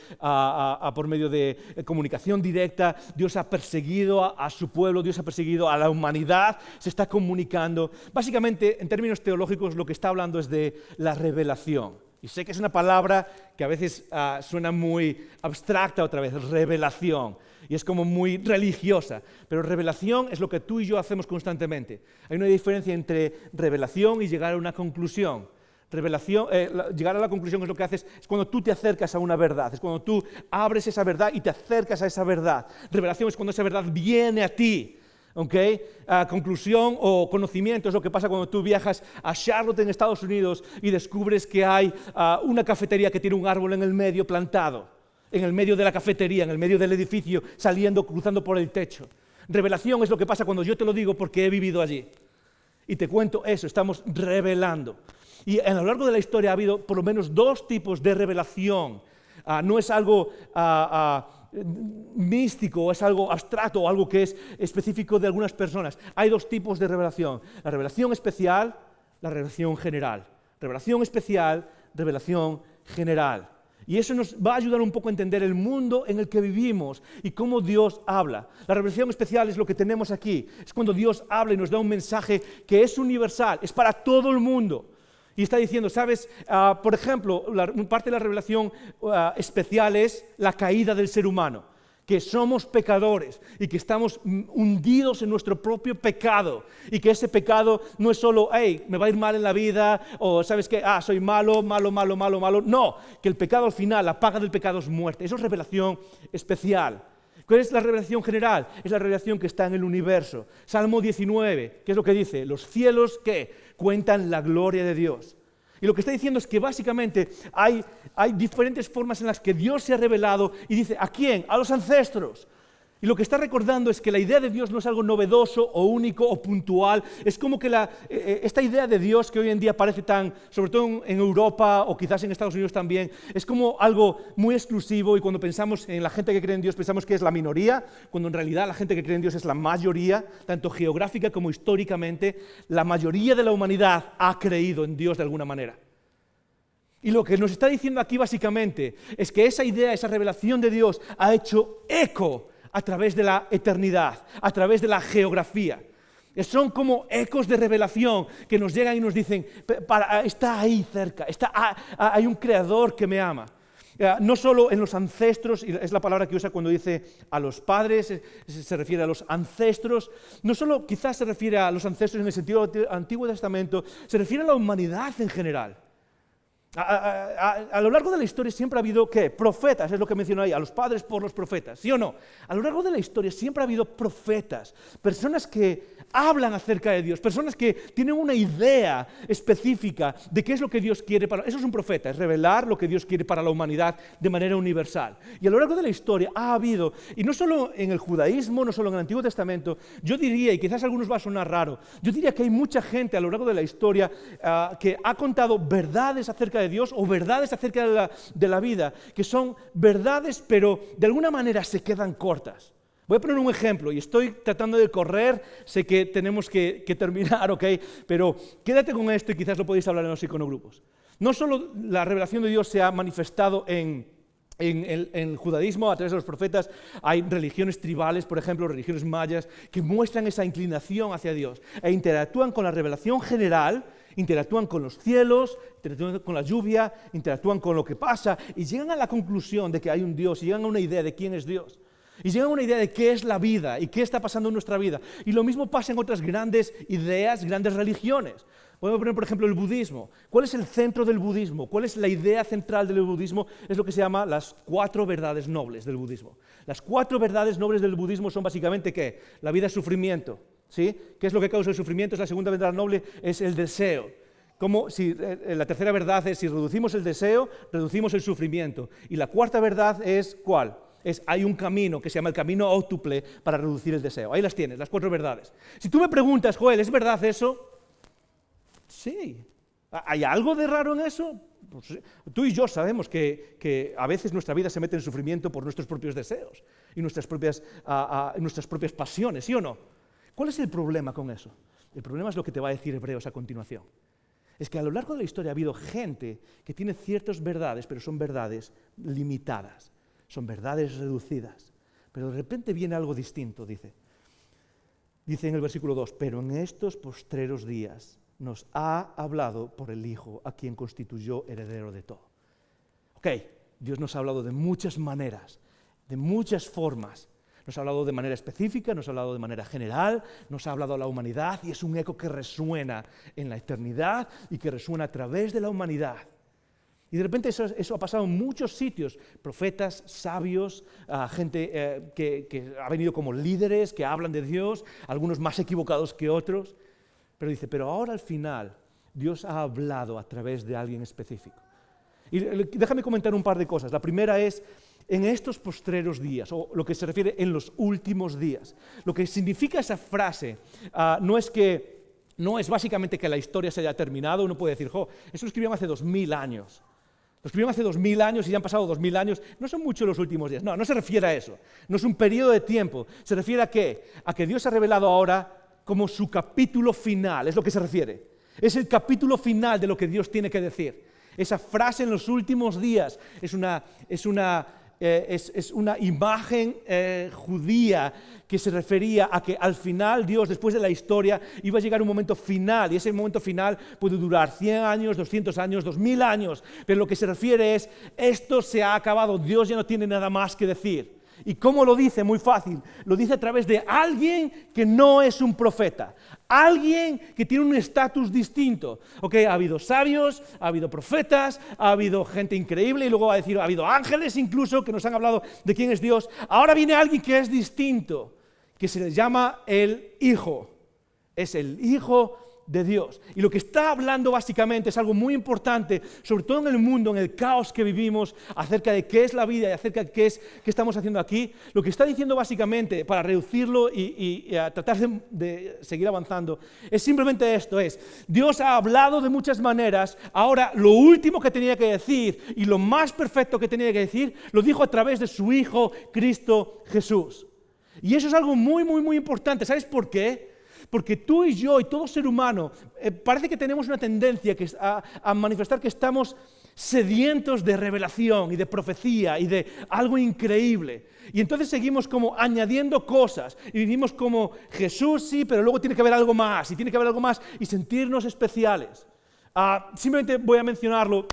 comunicación directa. Dios ha perseguido a su pueblo, Dios ha perseguido a la humanidad, se está comunicando. Básicamente, en términos teológicos, lo que está hablando es de la revelación. Y sé que es una palabra que a veces suena muy abstracta otra vez, revelación. y es como muy religiosa, pero revelación es lo que tú y yo hacemos constantemente. Hay una diferencia entre revelación y llegar a una conclusión. Llegar a la conclusión es lo que haces, es cuando tú te acercas a una verdad, es cuando tú abres esa verdad y te acercas a esa verdad. Revelación es cuando esa verdad viene a ti. ¿Okay? Conclusión o conocimiento es lo que pasa cuando tú viajas a Charlotte en Estados Unidos y descubres que hay una cafetería que tiene un árbol en el medio plantado, en el medio de la cafetería, en el medio del edificio, cruzando por el techo. Revelación es lo que pasa cuando yo te lo digo porque he vivido allí. Y te cuento eso, estamos revelando. Y a lo largo de la historia ha habido por lo menos 2 tipos de revelación. No es algo místico, es algo abstracto o algo que es específico de algunas personas. Hay 2 tipos de revelación: la revelación especial, la revelación general. Revelación especial, revelación general. Y eso nos va a ayudar un poco a entender el mundo en el que vivimos y cómo Dios habla. La revelación especial es lo que tenemos aquí. Es cuando Dios habla y nos da un mensaje que es universal, es para todo el mundo. Y está diciendo, ¿sabes? Por ejemplo, parte de la revelación especial es la caída del ser humano, que somos pecadores y que estamos hundidos en nuestro propio pecado y que ese pecado no es solo, hey, me va a ir mal en la vida o ¿sabes qué? Soy malo. No, que el pecado al final, la paga del pecado es muerte. Eso es revelación especial. ¿Cuál es la revelación general? Es la revelación que está en el universo. Salmo 19, ¿qué es lo que dice? Los cielos, ¿qué? Cuentan la gloria de Dios. Y lo que está diciendo es que básicamente hay diferentes formas en las que Dios se ha revelado y dice, ¿a quién? A los ancestros. Y lo que está recordando es que la idea de Dios no es algo novedoso o único o puntual. Es como que esta idea de Dios que hoy en día parece tan, sobre todo en Europa o quizás en Estados Unidos también, es como algo muy exclusivo y cuando pensamos en la gente que cree en Dios pensamos que es la minoría, cuando en realidad la gente que cree en Dios es la mayoría, tanto geográfica como históricamente. La mayoría de la humanidad ha creído en Dios de alguna manera. Y lo que nos está diciendo aquí básicamente es que esa idea, esa revelación de Dios ha hecho eco a través de la eternidad, a través de la geografía. Son como ecos de revelación que nos llegan y nos dicen, está ahí cerca, hay un creador que me ama. No solo en los ancestros, y es la palabra que usa cuando dice a los padres, se refiere a los ancestros, no solo quizás se refiere a los ancestros en el sentido del Antiguo Testamento, se refiere a la humanidad en general. A lo largo de la historia siempre ha habido, ¿qué? Profetas, es lo que menciono ahí, a los padres por los profetas, ¿sí o no? A lo largo de la historia siempre ha habido profetas, personas que hablan acerca de Dios, personas que tienen una idea específica de qué es lo que Dios quiere para... Eso es un profeta, es revelar lo que Dios quiere para la humanidad de manera universal. Y a lo largo de la historia ha habido, y no solo en el judaísmo, no solo en el Antiguo Testamento, yo diría, y quizás a algunos va a sonar raro, yo diría que hay mucha gente a lo largo de la historia que ha contado verdades acerca de Dios o verdades acerca de la vida, que son verdades, pero de alguna manera se quedan cortas. Voy a poner un ejemplo, y estoy tratando de correr, sé que tenemos que terminar, ¿ok? Pero quédate con esto y quizás lo podéis hablar en los iconogrupos. No solo la revelación de Dios se ha manifestado en el judaísmo, a través de los profetas, hay religiones tribales, por ejemplo, religiones mayas, que muestran esa inclinación hacia Dios e interactúan con la revelación general, interactúan con los cielos, interactúan con la lluvia, interactúan con lo que pasa y llegan a la conclusión de que hay un Dios y llegan a una idea de quién es Dios. Y llegan a una idea de qué es la vida y qué está pasando en nuestra vida. Y lo mismo pasa en otras grandes ideas, grandes religiones. Podemos poner, por ejemplo, el budismo. ¿Cuál es el centro del budismo? ¿Cuál es la idea central del budismo? Es lo que se llama las 4 verdades nobles del budismo. Las 4 verdades nobles del budismo son básicamente ¿qué? La vida es sufrimiento. ¿Sí? ¿Qué es lo que causa el sufrimiento? Es la segunda verdad noble, es el deseo. Como si la tercera verdad es si reducimos el deseo, reducimos el sufrimiento. Y la cuarta verdad es ¿cuál? Hay un camino que se llama el camino ótuple para reducir el deseo. Ahí las tienes, las 4 verdades. Si tú me preguntas, Joel, ¿es verdad eso? Sí. ¿Hay algo de raro en eso? Pues, tú y yo sabemos que a veces nuestra vida se mete en sufrimiento por nuestros propios deseos y nuestras propias pasiones, ¿sí o no? ¿Cuál es el problema con eso? El problema es lo que te va a decir Hebreos a continuación. Es que a lo largo de la historia ha habido gente que tiene ciertas verdades, pero son verdades limitadas. Son verdades reducidas, pero de repente viene algo distinto, dice en el versículo 2, pero en estos postreros días nos ha hablado por el Hijo, a quien constituyó heredero de todo. Ok, Dios nos ha hablado de muchas maneras, de muchas formas. Nos ha hablado de manera específica, nos ha hablado de manera general, nos ha hablado a la humanidad y es un eco que resuena en la eternidad y que resuena a través de la humanidad. Y de repente eso ha pasado en muchos sitios, profetas, sabios, gente que ha venido como líderes, que hablan de Dios, algunos más equivocados que otros, pero dice, pero ahora al final Dios ha hablado a través de alguien específico. Y déjame comentar un par de cosas. La primera es, en estos postreros días, o lo que se refiere en los últimos días, lo que significa esa frase no es básicamente que la historia se haya terminado. Uno puede decir, eso lo escribieron hace 2000 años. Lo escribieron hace 2000 años y ya han pasado 2000 años. No son muchos los últimos días. No se refiere a eso. No es un periodo de tiempo. Se refiere ¿a qué? A que Dios ha revelado ahora como su capítulo final. Es lo que se refiere. Es el capítulo final de lo que Dios tiene que decir. Esa frase en los últimos días es una imagen judía que se refería a que al final Dios, después de la historia, iba a llegar un momento final, y ese momento final puede durar 100 años, 200 años, 2000 años, pero lo que se refiere es, esto se ha acabado, Dios ya no tiene nada más que decir. ¿Y cómo lo dice? Muy fácil, lo dice a través de alguien que no es un profeta, alguien que tiene un estatus distinto. Ha habido sabios, ha habido profetas, ha habido gente increíble y luego va a decir, ha habido ángeles incluso que nos han hablado de quién es Dios. Ahora viene alguien que es distinto, que se le llama el Hijo. Es el Hijo de Dios. Y lo que está hablando básicamente es algo muy importante, sobre todo en el mundo, en el caos que vivimos, acerca de qué es la vida y acerca de qué estamos haciendo aquí. Lo que está diciendo básicamente, para reducirlo y tratar de seguir avanzando, es simplemente esto, Dios ha hablado de muchas maneras, ahora lo último que tenía que decir y lo más perfecto que tenía que decir, lo dijo a través de su Hijo, Cristo Jesús. Y eso es algo muy, muy, muy importante. ¿Sabes por qué? Porque tú y yo y todo ser humano parece que tenemos una tendencia a manifestar que estamos sedientos de revelación y de profecía y de algo increíble. Y entonces seguimos como añadiendo cosas y vivimos como Jesús sí, pero luego tiene que haber algo más y tiene que haber algo más y sentirnos especiales. Simplemente voy a mencionarlo.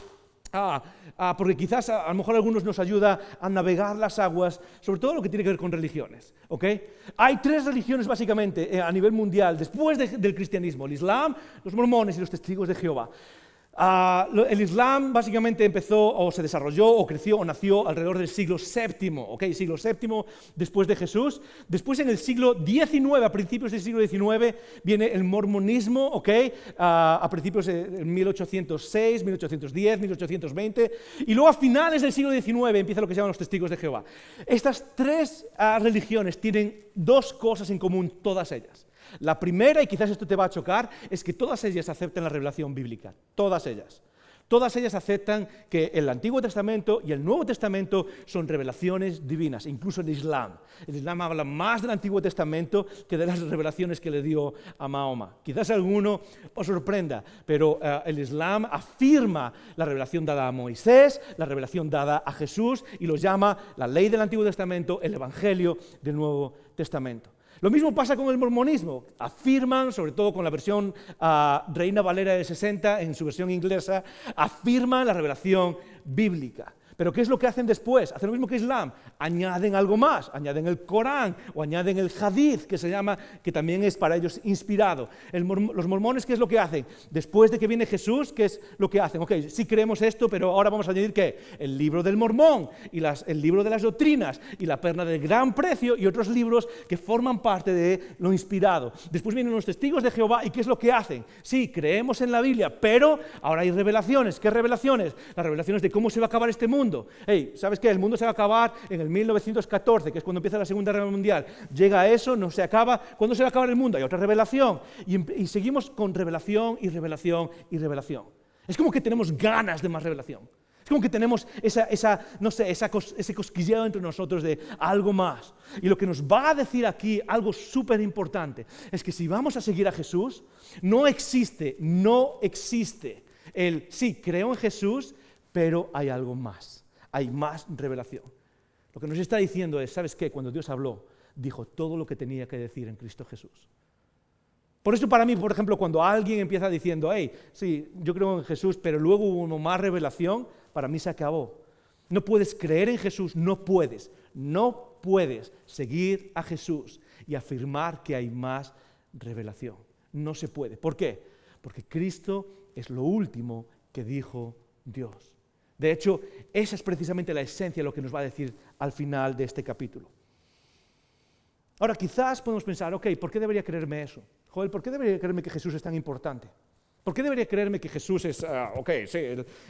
Porque quizás a lo mejor a algunos nos ayuda a navegar las aguas, sobre todo lo que tiene que ver con religiones. Hay 3 religiones básicamente a nivel mundial después del cristianismo: el Islam, los mormones y los testigos de Jehová. El Islam básicamente empezó o se desarrolló o creció o nació alrededor del siglo VII, siglo VII después de Jesús. Después en el siglo XIX, a principios del siglo XIX, viene el mormonismo, a principios de 1806, 1810, 1820, y luego a finales del siglo XIX empieza lo que se llaman los testigos de Jehová. Estas 3 religiones tienen 2 cosas en común, todas ellas. La primera, y quizás esto te va a chocar, es que todas ellas aceptan la revelación bíblica. Todas ellas. Todas ellas aceptan que el Antiguo Testamento y el Nuevo Testamento son revelaciones divinas, incluso el Islam. El Islam habla más del Antiguo Testamento que de las revelaciones que le dio a Mahoma. Quizás alguno os sorprenda, pero el Islam afirma la revelación dada a Moisés, la revelación dada a Jesús, y lo llama la ley del Antiguo Testamento, el Evangelio del Nuevo Testamento. Lo mismo pasa con el mormonismo. Afirman, sobre todo con la versión Reina Valera de 60, en su versión inglesa, afirman la revelación bíblica. Pero ¿qué es lo que hacen después? Hacen lo mismo que Islam, añaden algo más, añaden el Corán o añaden el Hadith, que se llama, que también es para ellos inspirado. Los mormones, ¿qué es lo que hacen? Después de que viene Jesús, ¿qué es lo que hacen? Sí creemos esto, pero ahora vamos a añadir ¿qué? El libro del Mormón, y el libro de las doctrinas, y la perla del gran precio, y otros libros que forman parte de lo inspirado. Después vienen los testigos de Jehová, ¿y qué es lo que hacen? Sí, creemos en la Biblia, pero ahora hay revelaciones. ¿Qué revelaciones? Las revelaciones de cómo se va a acabar este mundo. ¿Sabes qué? El mundo se va a acabar en el 1914, que es cuando empieza la Segunda Guerra Mundial. Llega a eso, no se acaba. ¿Cuándo se va a acabar el mundo? Hay otra revelación. Y seguimos con revelación y revelación y revelación. Es como que tenemos ganas de más revelación. Es como que tenemos ese cosquilleo entre nosotros de algo más. Y lo que nos va a decir aquí, algo súper importante, es que si vamos a seguir a Jesús, no existe el sí, creo en Jesús, pero hay algo más. Hay más revelación. Lo que nos está diciendo es, ¿sabes qué? Cuando Dios habló, dijo todo lo que tenía que decir en Cristo Jesús. Por eso para mí, por ejemplo, cuando alguien empieza diciendo, sí, yo creo en Jesús, pero luego hubo más revelación, para mí se acabó. No puedes creer en Jesús, no puedes seguir a Jesús y afirmar que hay más revelación. No se puede. ¿Por qué? Porque Cristo es lo último que dijo Dios. De hecho, esa es precisamente la esencia de lo que nos va a decir al final de este capítulo. Ahora, quizás podemos pensar, ok, ¿por qué debería creerme eso? Joel, ¿por qué debería creerme que Jesús es tan importante? ¿Por qué debería creerme que Jesús es,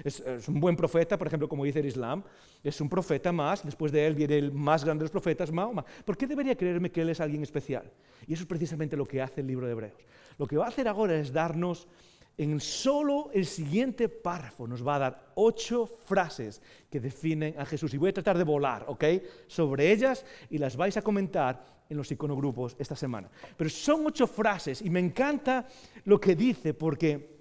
es un buen profeta, por ejemplo, como dice el Islam? Es un profeta más, después de él viene el más grande de los profetas, Mahoma. ¿Por qué debería creerme que él es alguien especial? Y eso es precisamente lo que hace el libro de Hebreos. Lo que va a hacer ahora es darnos, en solo el siguiente párrafo, nos va a dar 8 frases que definen a Jesús. Y voy a tratar de volar, ¿ok?, sobre ellas, y las vais a comentar en los iconogrupos esta semana. Pero son 8 frases y me encanta lo que dice, porque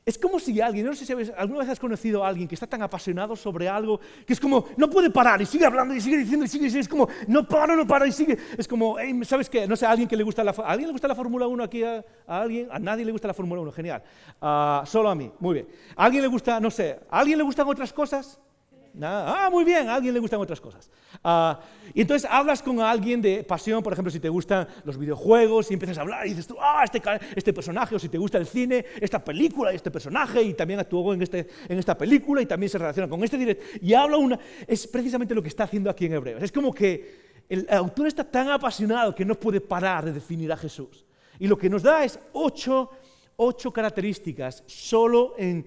es como si alguien, no sé si alguna vez has conocido a alguien que está tan apasionado sobre algo que es como, no puede parar y sigue hablando y sigue diciendo y sigue, es como, no para y sigue. Es como, hey, ¿sabes qué? No sé, ¿a alguien le gusta la Fórmula 1 aquí? ¿A alguien? ¿A nadie le gusta la Fórmula 1? Genial. Solo a mí, muy bien. ¿A alguien le gusta, no sé, ¿a alguien le gustan otras cosas? Nada. Muy bien, a alguien le gustan otras cosas. Y entonces hablas con alguien de pasión, por ejemplo, si te gustan los videojuegos y empiezas a hablar y dices tú, este personaje, o si te gusta el cine, esta película y este personaje, y también actuó en esta película y también se relaciona con este directo, y habla es precisamente lo que está haciendo aquí en Hebreos. Es como que el autor está tan apasionado que no puede parar de definir a Jesús. Y lo que nos da es 8 características solo en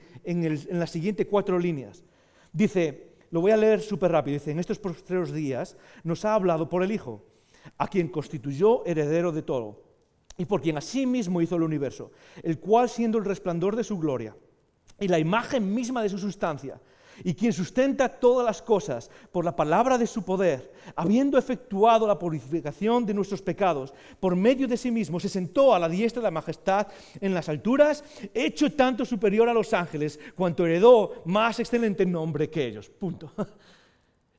las siguientes 4 líneas. Dice, lo voy a leer súper rápido, dice, en estos postreros días nos ha hablado por el Hijo, a quien constituyó heredero de todo, y por quien asimismo hizo el universo, el cual siendo el resplandor de su gloria y la imagen misma de su sustancia, y quien sustenta todas las cosas por la palabra de su poder, habiendo efectuado la purificación de nuestros pecados, por medio de sí mismo se sentó a la diestra de la majestad en las alturas, hecho tanto superior a los ángeles, cuanto heredó más excelente nombre que ellos. Punto.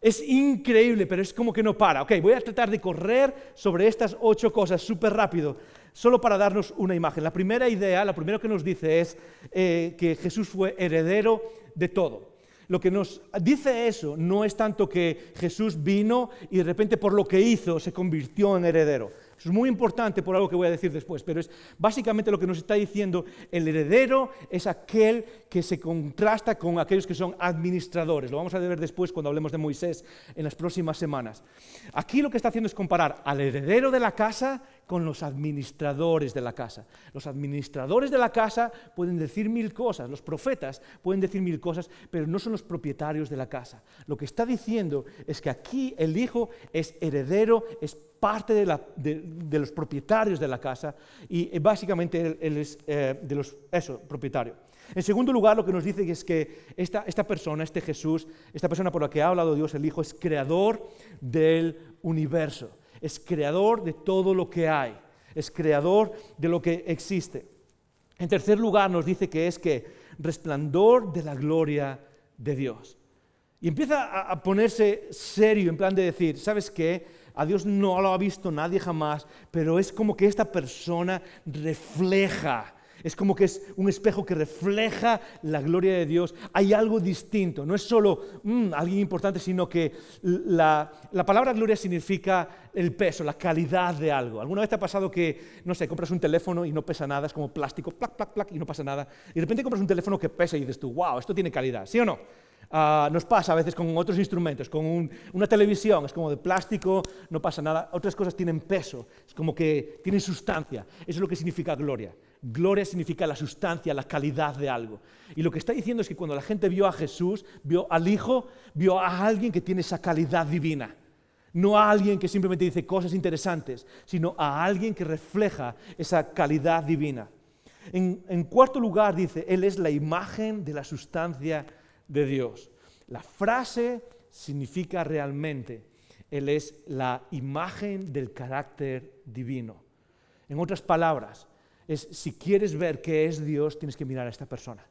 Es increíble, pero es como que no para. Ok, voy a tratar de correr sobre estas 8 cosas súper rápido, solo para darnos una imagen. La primera idea, lo primero que nos dice es que Jesús fue heredero de todo. Lo que nos dice eso no es tanto que Jesús vino y de repente por lo que hizo se convirtió en heredero. Eso es muy importante por algo que voy a decir después, pero es básicamente lo que nos está diciendo. El heredero es aquel que se contrasta con aquellos que son administradores. Lo vamos a ver después cuando hablemos de Moisés en las próximas semanas. Aquí lo que está haciendo es comparar al heredero de la casa con los administradores de la casa. Los administradores de la casa pueden decir 1000 cosas, los profetas pueden decir 1000 cosas, pero no son los propietarios de la casa. Lo que está diciendo es que aquí el hijo es heredero, es parte de los propietarios de la casa y básicamente él es propietario. En segundo lugar, lo que nos dice es que esta persona, este Jesús, esta persona por la que ha hablado Dios el Hijo, es creador del universo. Es creador de todo lo que hay, es creador de lo que existe. En tercer lugar nos dice que es resplandor de la gloria de Dios. Y empieza a ponerse serio en plan de decir, ¿sabes qué? A Dios no lo ha visto nadie jamás, pero es como que esta persona refleja. Es como que es un espejo que refleja la gloria de Dios. Hay algo distinto, no es solo alguien importante, sino que la palabra gloria significa el peso, la calidad de algo. ¿Alguna vez te ha pasado que, no sé, compras un teléfono y no pesa nada, es como plástico, plac, plac, plac, y no pasa nada? Y de repente compras un teléfono que pesa y dices tú, wow, esto tiene calidad, ¿sí o no? Nos pasa a veces con otros instrumentos, con una televisión, es como de plástico, no pasa nada. Otras cosas tienen peso, es como que tienen sustancia. Eso es lo que significa gloria. Gloria significa la sustancia, la calidad de algo. Y lo que está diciendo es que cuando la gente vio a Jesús, vio al Hijo, vio a alguien que tiene esa calidad divina. No a alguien que simplemente dice cosas interesantes, sino a alguien que refleja esa calidad divina. En cuarto lugar dice, Él es la imagen de la sustancia de Dios. La frase significa realmente, Él es la imagen del carácter divino. En otras palabras, si quieres ver qué es Dios, tienes que mirar a esta persona.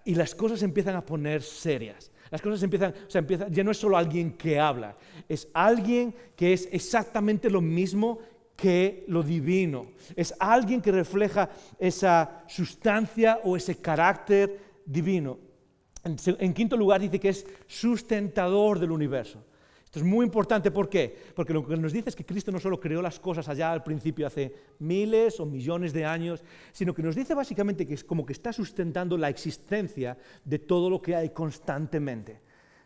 Y las cosas empiezan a poner serias. Las cosas ya no es solo alguien que habla, es alguien que es exactamente lo mismo que lo divino. Es alguien que refleja esa sustancia o ese carácter divino. En quinto lugar dice que es sustentador del universo. Esto es muy importante, ¿por qué? Porque lo que nos dice es que Cristo no solo creó las cosas allá al principio, hace miles o millones de años, sino que nos dice básicamente que es como que está sustentando la existencia de todo lo que hay constantemente.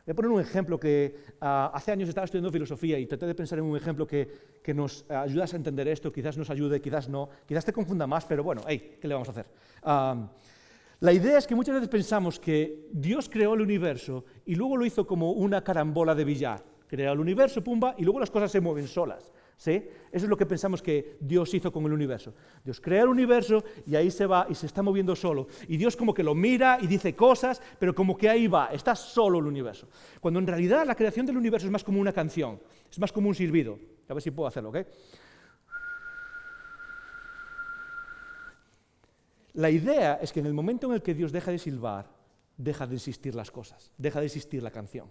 Voy a poner un ejemplo que hace años estaba estudiando filosofía y traté de pensar en un ejemplo que nos ayudase a entender esto, quizás nos ayude, quizás no, quizás te confunda más, pero bueno, hey, ¿qué le vamos a hacer? La idea es que muchas veces pensamos que Dios creó el universo y luego lo hizo como una carambola de billar. Crea el universo, pumba, y luego las cosas se mueven solas. ¿Sí? Eso es lo que pensamos que Dios hizo con el universo. Dios crea el universo y ahí se va y se está moviendo solo. Y Dios como que lo mira y dice cosas, pero como que ahí va, está solo el universo. Cuando en realidad la creación del universo es más como una canción, es más como un silbido. A ver si puedo hacerlo, ¿ok? La idea es que en el momento en el que Dios deja de silbar, deja de existir las cosas, deja de existir la canción.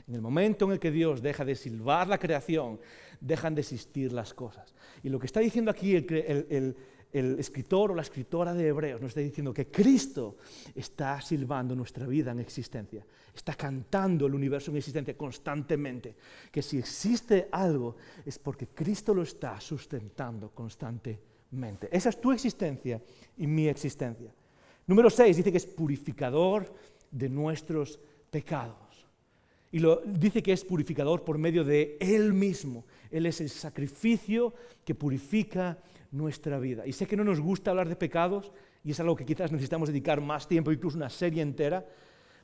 En el momento en el que Dios deja de silbar la creación, dejan de existir las cosas. Y lo que está diciendo aquí el escritor o la escritora de Hebreos, nos está diciendo que Cristo está silbando nuestra vida en existencia, está cantando el universo en existencia constantemente, que si existe algo es porque Cristo lo está sustentando constantemente. Esa es tu existencia y mi existencia. Número 6, dice que es purificador de nuestros pecados. Y dice que es purificador por medio de Él mismo. Él es el sacrificio que purifica nuestra vida. Y sé que no nos gusta hablar de pecados, y es algo que quizás necesitamos dedicar más tiempo, incluso una serie entera,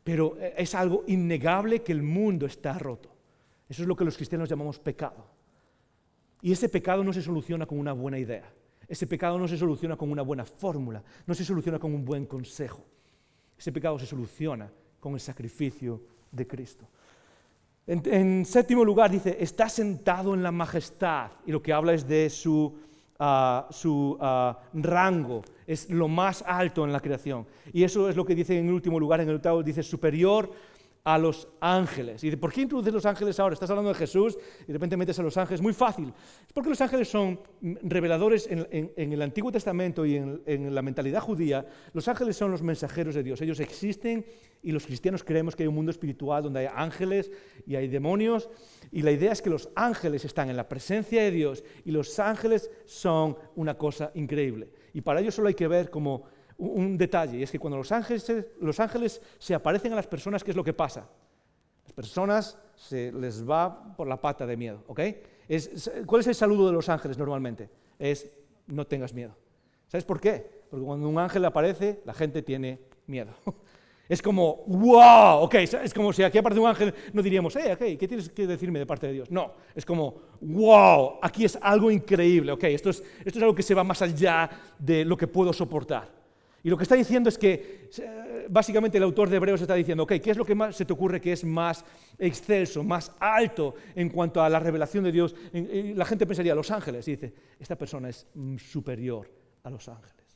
pero es algo innegable que el mundo está roto. Eso es lo que los cristianos llamamos pecado. Y ese pecado no se soluciona con una buena idea. Ese pecado no se soluciona con una buena fórmula, no se soluciona con un buen consejo. Ese pecado se soluciona con el sacrificio de Cristo. En séptimo lugar dice, está sentado en la majestad, y lo que habla es de su rango, es lo más alto en la creación. Y eso es lo que dice en el último lugar, en el octavo, dice superior a los ángeles. Y dice, ¿por qué introduces los ángeles ahora? Estás hablando de Jesús y de repente metes a los ángeles. Muy fácil. Es porque los ángeles son reveladores en el Antiguo Testamento y en la mentalidad judía. Los ángeles son los mensajeros de Dios. Ellos existen y los cristianos creemos que hay un mundo espiritual donde hay ángeles y hay demonios. Y la idea es que los ángeles están en la presencia de Dios y los ángeles son una cosa increíble. Y para ello solo hay que ver como un detalle, y es que cuando los ángeles se aparecen a las personas, ¿qué es lo que pasa? Las personas se les va por la pata de miedo, ¿ok? ¿Cuál es el saludo de los ángeles normalmente? Es, no tengas miedo. ¿Sabes por qué? Porque cuando un ángel aparece, la gente tiene miedo. Es como, wow, ok, es como si aquí aparece un ángel, no diríamos, okay, ¿qué tienes que decirme de parte de Dios? No, es como, wow, aquí es algo increíble, ok, esto es algo que se va más allá de lo que puedo soportar. Y lo que está diciendo es que, básicamente el autor de Hebreos está diciendo, ok, ¿qué es lo que más se te ocurre que es más excelso, más alto en cuanto a la revelación de Dios? Y la gente pensaría, los ángeles, y dice, esta persona es superior a los ángeles.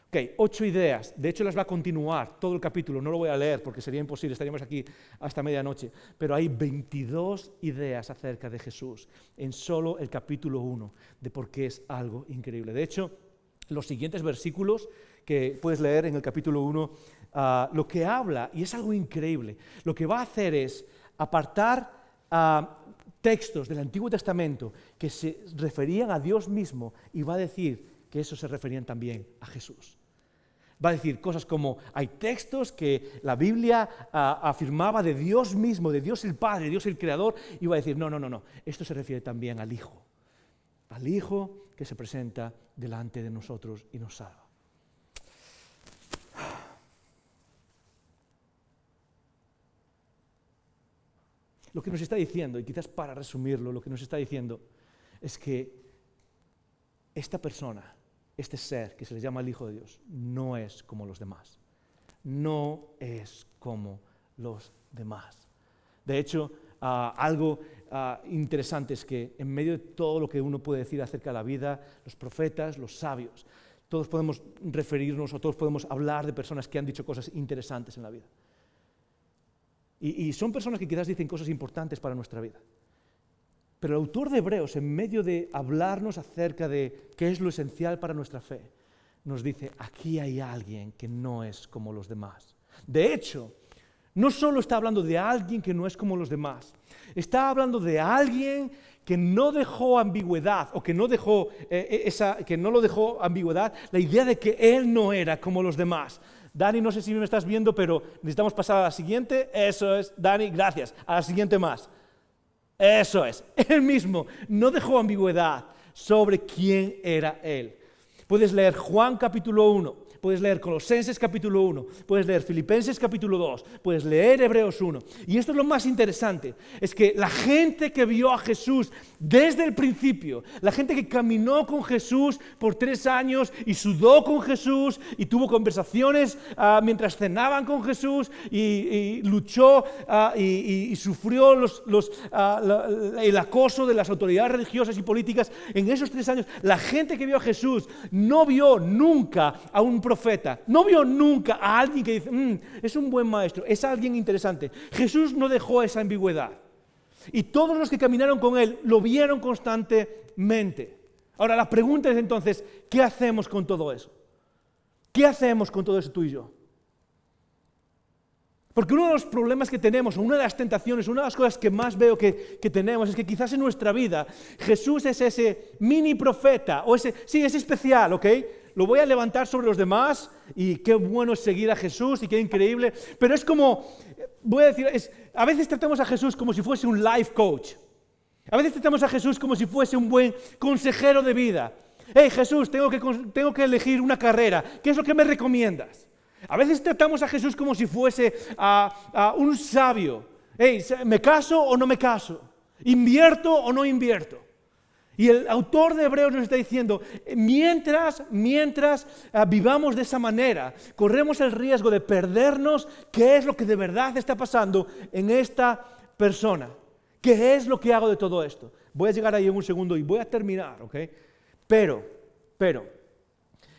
Ok, 8 ideas, de hecho las va a continuar todo el capítulo, no lo voy a leer porque sería imposible, estaríamos aquí hasta medianoche, pero hay 22 ideas acerca de Jesús en solo el capítulo 1, de por qué es algo increíble. De hecho, los siguientes versículos que puedes leer en el capítulo 1, lo que habla, y es algo increíble, lo que va a hacer es apartar textos del Antiguo Testamento que se referían a Dios mismo y va a decir que esos se referían también a Jesús. Va a decir cosas como, hay textos que la Biblia afirmaba de Dios mismo, de Dios el Padre, de Dios el Creador, y va a decir, no, esto se refiere también al Hijo que se presenta delante de nosotros y nos salva. Lo que nos está diciendo, y quizás para resumirlo, lo que nos está diciendo es que esta persona, este ser que se le llama el Hijo de Dios, no es como los demás. No es como los demás. De hecho, algo interesante es que en medio de todo lo que uno puede decir acerca de la vida, los profetas, los sabios, todos podemos referirnos o todos podemos hablar de personas que han dicho cosas interesantes en la vida. Y son personas que quizás dicen cosas importantes para nuestra vida. Pero el autor de Hebreos, en medio de hablarnos acerca de qué es lo esencial para nuestra fe, nos dice, aquí hay alguien que no es como los demás. De hecho, No solo está hablando de alguien que no es como los demás, está hablando de alguien que no dejó ambigüedad, o que no lo dejó ambigüedad, la idea de que él no era como los demás. Dani, no sé si me estás viendo, pero necesitamos pasar a la siguiente. Eso es, Dani, gracias. A la siguiente más. Eso es, él mismo no dejó ambigüedad sobre quién era él. Puedes leer Juan capítulo 1. Puedes leer Colosenses capítulo 1, puedes leer Filipenses capítulo 2, puedes leer Hebreos 1. Y esto es lo más interesante, es que la gente que vio a Jesús desde el principio, la gente que caminó con Jesús por 3 años y sudó con Jesús y tuvo conversaciones mientras cenaban con Jesús y luchó y sufrió el acoso de las autoridades religiosas y políticas en esos 3 años, la gente que vio a Jesús no vio nunca a un profeta, no vio nunca a alguien que dice, es un buen maestro, es alguien interesante. Jesús no dejó esa ambigüedad. Y todos los que caminaron con él lo vieron constantemente. Ahora la pregunta es entonces, ¿qué hacemos con todo eso? ¿Qué hacemos con todo eso tú y yo? Porque uno de los problemas que tenemos, o una de las tentaciones, una de las cosas que más veo que tenemos, es que quizás en nuestra vida Jesús es ese mini profeta, o ese especial, ¿ok? Lo voy a levantar sobre los demás y qué bueno es seguir a Jesús y qué increíble. Pero es como, voy a decir, a veces tratamos a Jesús como si fuese un life coach. A veces tratamos a Jesús como si fuese un buen consejero de vida. Hey Jesús, tengo que elegir una carrera. ¿Qué es lo que me recomiendas? A veces tratamos a Jesús como si fuese un sabio. Hey, ¿me caso o no me caso? ¿Invierto o no invierto? Y el autor de Hebreos nos está diciendo, mientras vivamos de esa manera, corremos el riesgo de perdernos qué es lo que de verdad está pasando en esta persona. ¿Qué es lo que hago de todo esto? Voy a llegar ahí en un segundo y voy a terminar, ¿ok? Pero,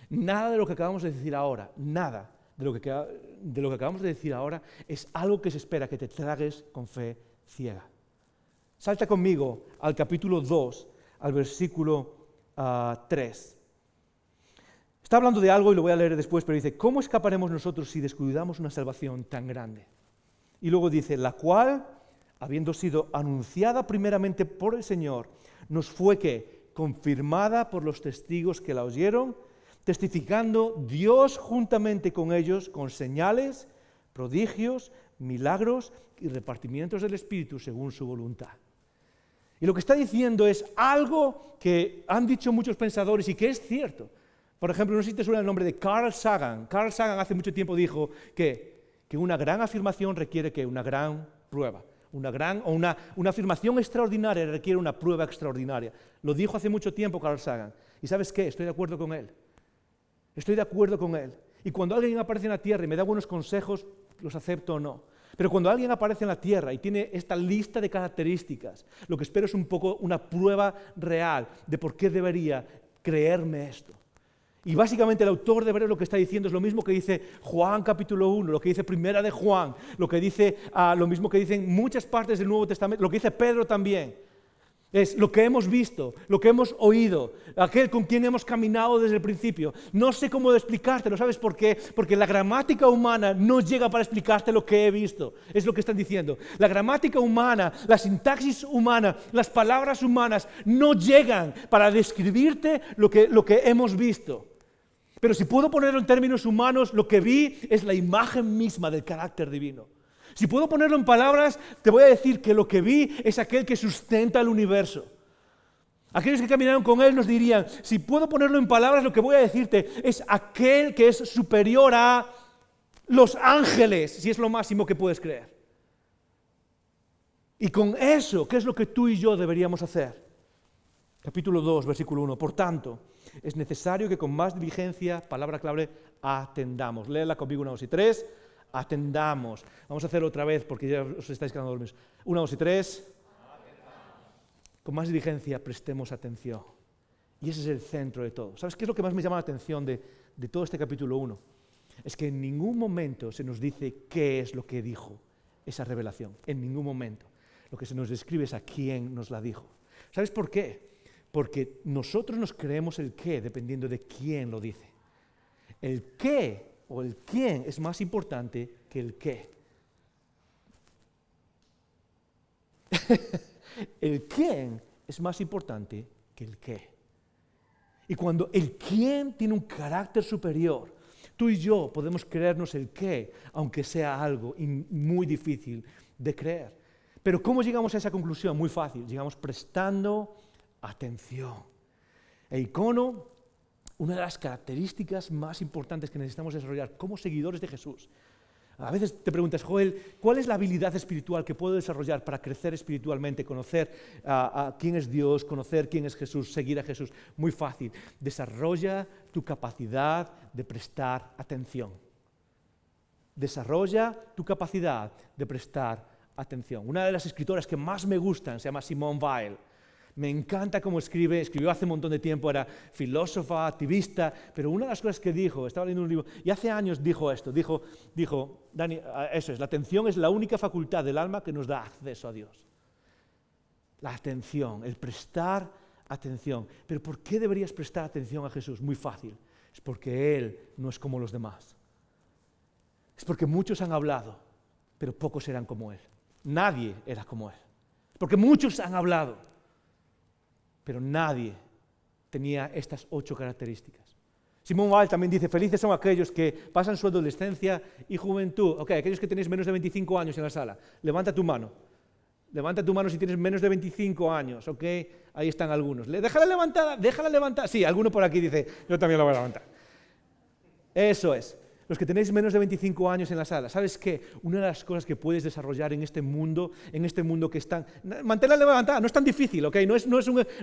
nada de lo que acabamos de decir ahora, nada de lo que acabamos de decir ahora es algo que se espera que te tragues con fe ciega. Salta conmigo al capítulo 2, al versículo 3. Está hablando de algo y lo voy a leer después, pero dice, ¿cómo escaparemos nosotros si descuidamos una salvación tan grande? Y luego dice, la cual, habiendo sido anunciada primeramente por el Señor, nos fue que confirmada por los testigos que la oyeron, testificando Dios juntamente con ellos con señales, prodigios, milagros y repartimientos del Espíritu según su voluntad. Y lo que está diciendo es algo que han dicho muchos pensadores y que es cierto. Por ejemplo, no sé si te suena el nombre de Carl Sagan. Carl Sagan hace mucho tiempo dijo que una gran afirmación requiere que una gran prueba. Una afirmación extraordinaria requiere una prueba extraordinaria. Lo dijo hace mucho tiempo Carl Sagan. ¿Y sabes qué? Estoy de acuerdo con él. Estoy de acuerdo con él. Y cuando alguien aparece en la tierra y me da buenos consejos, los acepto o no. Pero cuando alguien aparece en la tierra y tiene esta lista de características, lo que espero es un poco una prueba real de por qué debería creerme esto. Y básicamente el autor de Hebreos lo que está diciendo es lo mismo que dice Juan capítulo 1, lo que dice Primera de Juan, lo mismo que dicen muchas partes del Nuevo Testamento, lo que dice Pedro también. Es lo que hemos visto, lo que hemos oído, aquel con quien hemos caminado desde el principio. No sé cómo explicártelo, ¿sabes por qué? Porque la gramática humana no llega para explicarte lo que he visto, es lo que están diciendo. La gramática humana, la sintaxis humana, las palabras humanas no llegan para describirte lo que hemos visto. Pero si puedo ponerlo en términos humanos, lo que vi es la imagen misma del carácter divino. Si puedo ponerlo en palabras, te voy a decir que lo que vi es aquel que sustenta el universo. Aquellos que caminaron con él nos dirían, si puedo ponerlo en palabras, lo que voy a decirte es aquel que es superior a los ángeles, si es lo máximo que puedes creer. Y con eso, ¿qué es lo que tú y yo deberíamos hacer? Capítulo 2, versículo 1. Por tanto, es necesario que con más diligencia, palabra clave, atendamos. Léela conmigo 1, 2 y 3. Atendamos. Vamos a hacerlo otra vez porque ya os estáis quedando dormidos. 1, 2 y 3. Con más diligencia prestemos atención. Y ese es el centro de todo. ¿Sabes qué es lo que más me llama la atención de todo este capítulo 1? Es que en ningún momento se nos dice qué es lo que dijo esa revelación. En ningún momento. Lo que se nos describe es a quién nos la dijo. ¿Sabes por qué? Porque nosotros nos creemos el qué dependiendo de quién lo dice. El qué o el quién es más importante que el qué. El quién es más importante que el qué. Y cuando el quién tiene un carácter superior, tú y yo podemos creernos el qué, aunque sea algo muy difícil de creer. Pero ¿cómo llegamos a esa conclusión? Muy fácil, llegamos prestando atención. E icono, una de las características más importantes que necesitamos desarrollar como seguidores de Jesús. A veces te preguntas, Joel, ¿cuál es la habilidad espiritual que puedo desarrollar para crecer espiritualmente, conocer a quién es Dios, conocer quién es Jesús, seguir a Jesús? Muy fácil, desarrolla tu capacidad de prestar atención. Desarrolla tu capacidad de prestar atención. Una de las escritoras que más me gustan se llama Simone Weil. Me encanta cómo escribió hace un montón de tiempo, era filósofa, activista, pero una de las cosas que dijo, estaba leyendo un libro, y hace años dijo esto, dijo, Dani, eso es, la atención es la única facultad del alma que nos da acceso a Dios. La atención, el prestar atención. Pero ¿por qué deberías prestar atención a Jesús? Muy fácil, es porque Él no es como los demás. Es porque muchos han hablado, pero pocos eran como Él. Nadie era como Él. Porque muchos han hablado, pero nadie tenía estas 8 características. Simone Weil también dice, felices son aquellos que pasan su adolescencia y juventud. Ok, aquellos que tenéis menos de 25 años en la sala, levanta tu mano. Levanta tu mano si tienes menos de 25 años, ok, ahí están algunos. Déjala levantada. Sí, alguno por aquí dice, yo también la voy a levantar. Eso es. Los que tenéis menos de 25 años en la sala, ¿sabes qué? Una de las cosas que puedes desarrollar en este mundo que están... Mantenerla levantada, no es tan difícil, ¿ok?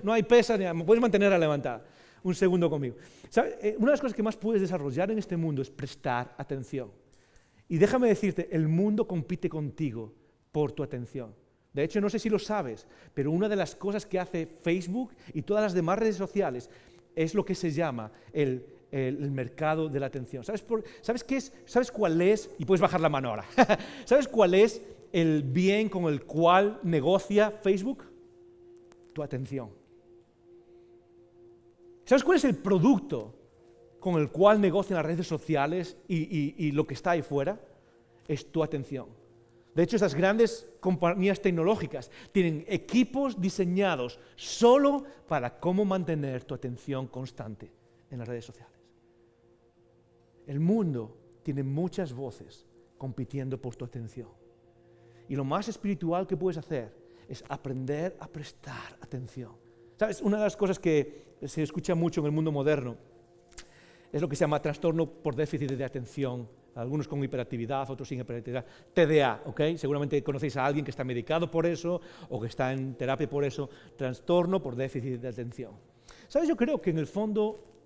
No hay pesas, puedes mantenerla levantada. Un segundo conmigo. ¿Sabes? Una de las cosas que más puedes desarrollar en este mundo es prestar atención. Y déjame decirte, el mundo compite contigo por tu atención. De hecho, no sé si lo sabes, pero una de las cosas que hace Facebook y todas las demás redes sociales es lo que se llama el mercado de la atención. ¿Sabes qué es? ¿Sabes cuál es? Y puedes bajar la mano ahora. ¿Sabes cuál es el bien con el cual negocia Facebook? Tu atención. ¿Sabes cuál es el producto con el cual negocian las redes sociales y lo que está ahí fuera? Es tu atención. De hecho, esas grandes compañías tecnológicas tienen equipos diseñados solo para cómo mantener tu atención constante en las redes sociales. El mundo tiene muchas voces compitiendo por tu atención. Y lo más espiritual que puedes hacer es aprender a prestar atención. ¿Sabes? Una de las cosas que se escucha mucho en el mundo moderno es lo que se llama trastorno por déficit de atención. Algunos con hiperactividad, otros sin hiperactividad. TDA, ¿ok? Seguramente conocéis a alguien que está medicado por eso o que está en terapia por eso. Trastorno por déficit de atención. ¿Sabes? Yo creo que en el fondo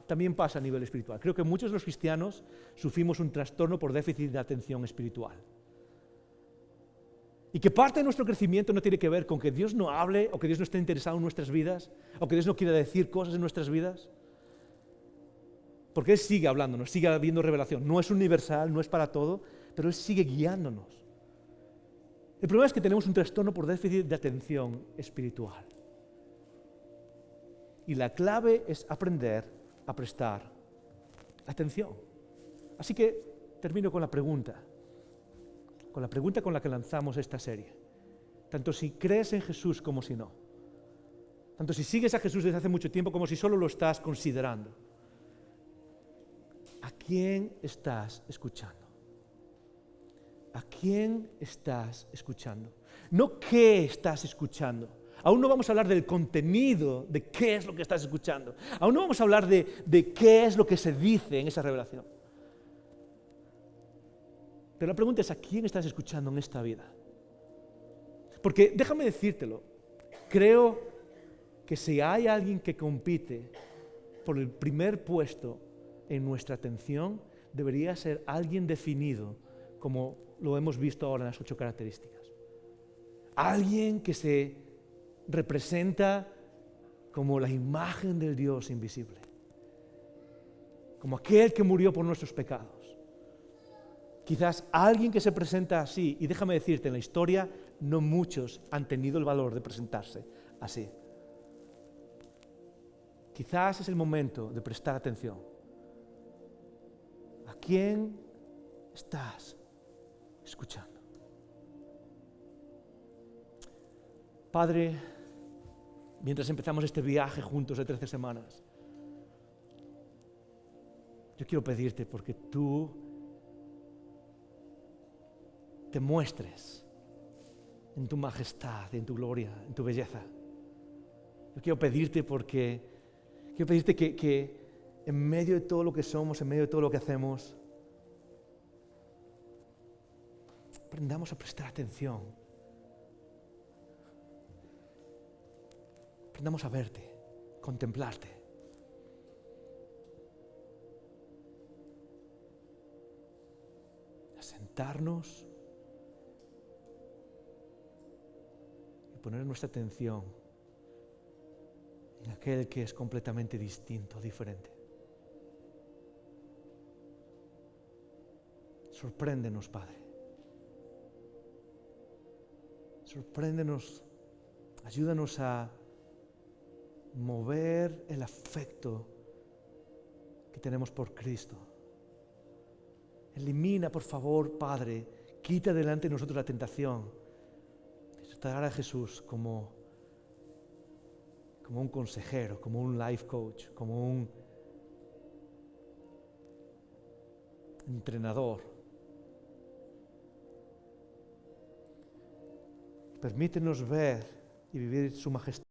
también pasa a nivel espiritual. Creo que muchos de los cristianos sufrimos un trastorno por déficit de atención espiritual. Y que parte de nuestro crecimiento no tiene que ver con que Dios no hable o que Dios no esté interesado en nuestras vidas o que Dios no quiera decir cosas en nuestras vidas. Porque Él sigue hablándonos, sigue habiendo revelación. No es universal, no es para todo, pero Él sigue guiándonos. El problema es que tenemos un trastorno por déficit de atención espiritual. Y la clave es aprender a prestar atención. Así que termino con la pregunta con la que lanzamos esta serie. Tanto si crees en Jesús como si no. Tanto si sigues a Jesús desde hace mucho tiempo como si solo lo estás considerando. ¿A quién estás escuchando? ¿A quién estás escuchando? No qué estás escuchando. Aún no vamos a hablar del contenido, de qué es lo que estás escuchando. Aún no vamos a hablar de qué es lo que se dice en esa revelación. Pero la pregunta es, ¿a quién estás escuchando en esta vida? Porque déjame decírtelo, creo que si hay alguien que compite por el primer puesto en nuestra atención, debería ser alguien definido como lo hemos visto ahora en las 8 características. Alguien que se representa como la imagen del Dios invisible, como aquel que murió por nuestros pecados. Quizás alguien que se presenta así, y déjame decirte, en la historia no muchos han tenido el valor de presentarse así. Quizás es el momento de prestar atención. ¿A quién estás escuchando? Padre, mientras empezamos este viaje juntos de 13 semanas, yo quiero pedirte porque tú te muestres en tu majestad, en tu gloria, en tu belleza. Yo quiero pedirte que en medio de todo lo que somos, en medio de todo lo que hacemos, aprendamos a prestar atención. Aprendamos a verte, contemplarte. A sentarnos y poner nuestra atención en aquel que es completamente distinto, diferente. Sorpréndenos, Padre. Sorpréndenos. Ayúdanos a mover el afecto que tenemos por Cristo. Elimina, por favor, Padre, quita delante de nosotros la tentación de tratar a Jesús como un consejero, como un life coach, como un entrenador. Permítenos ver y vivir su majestad.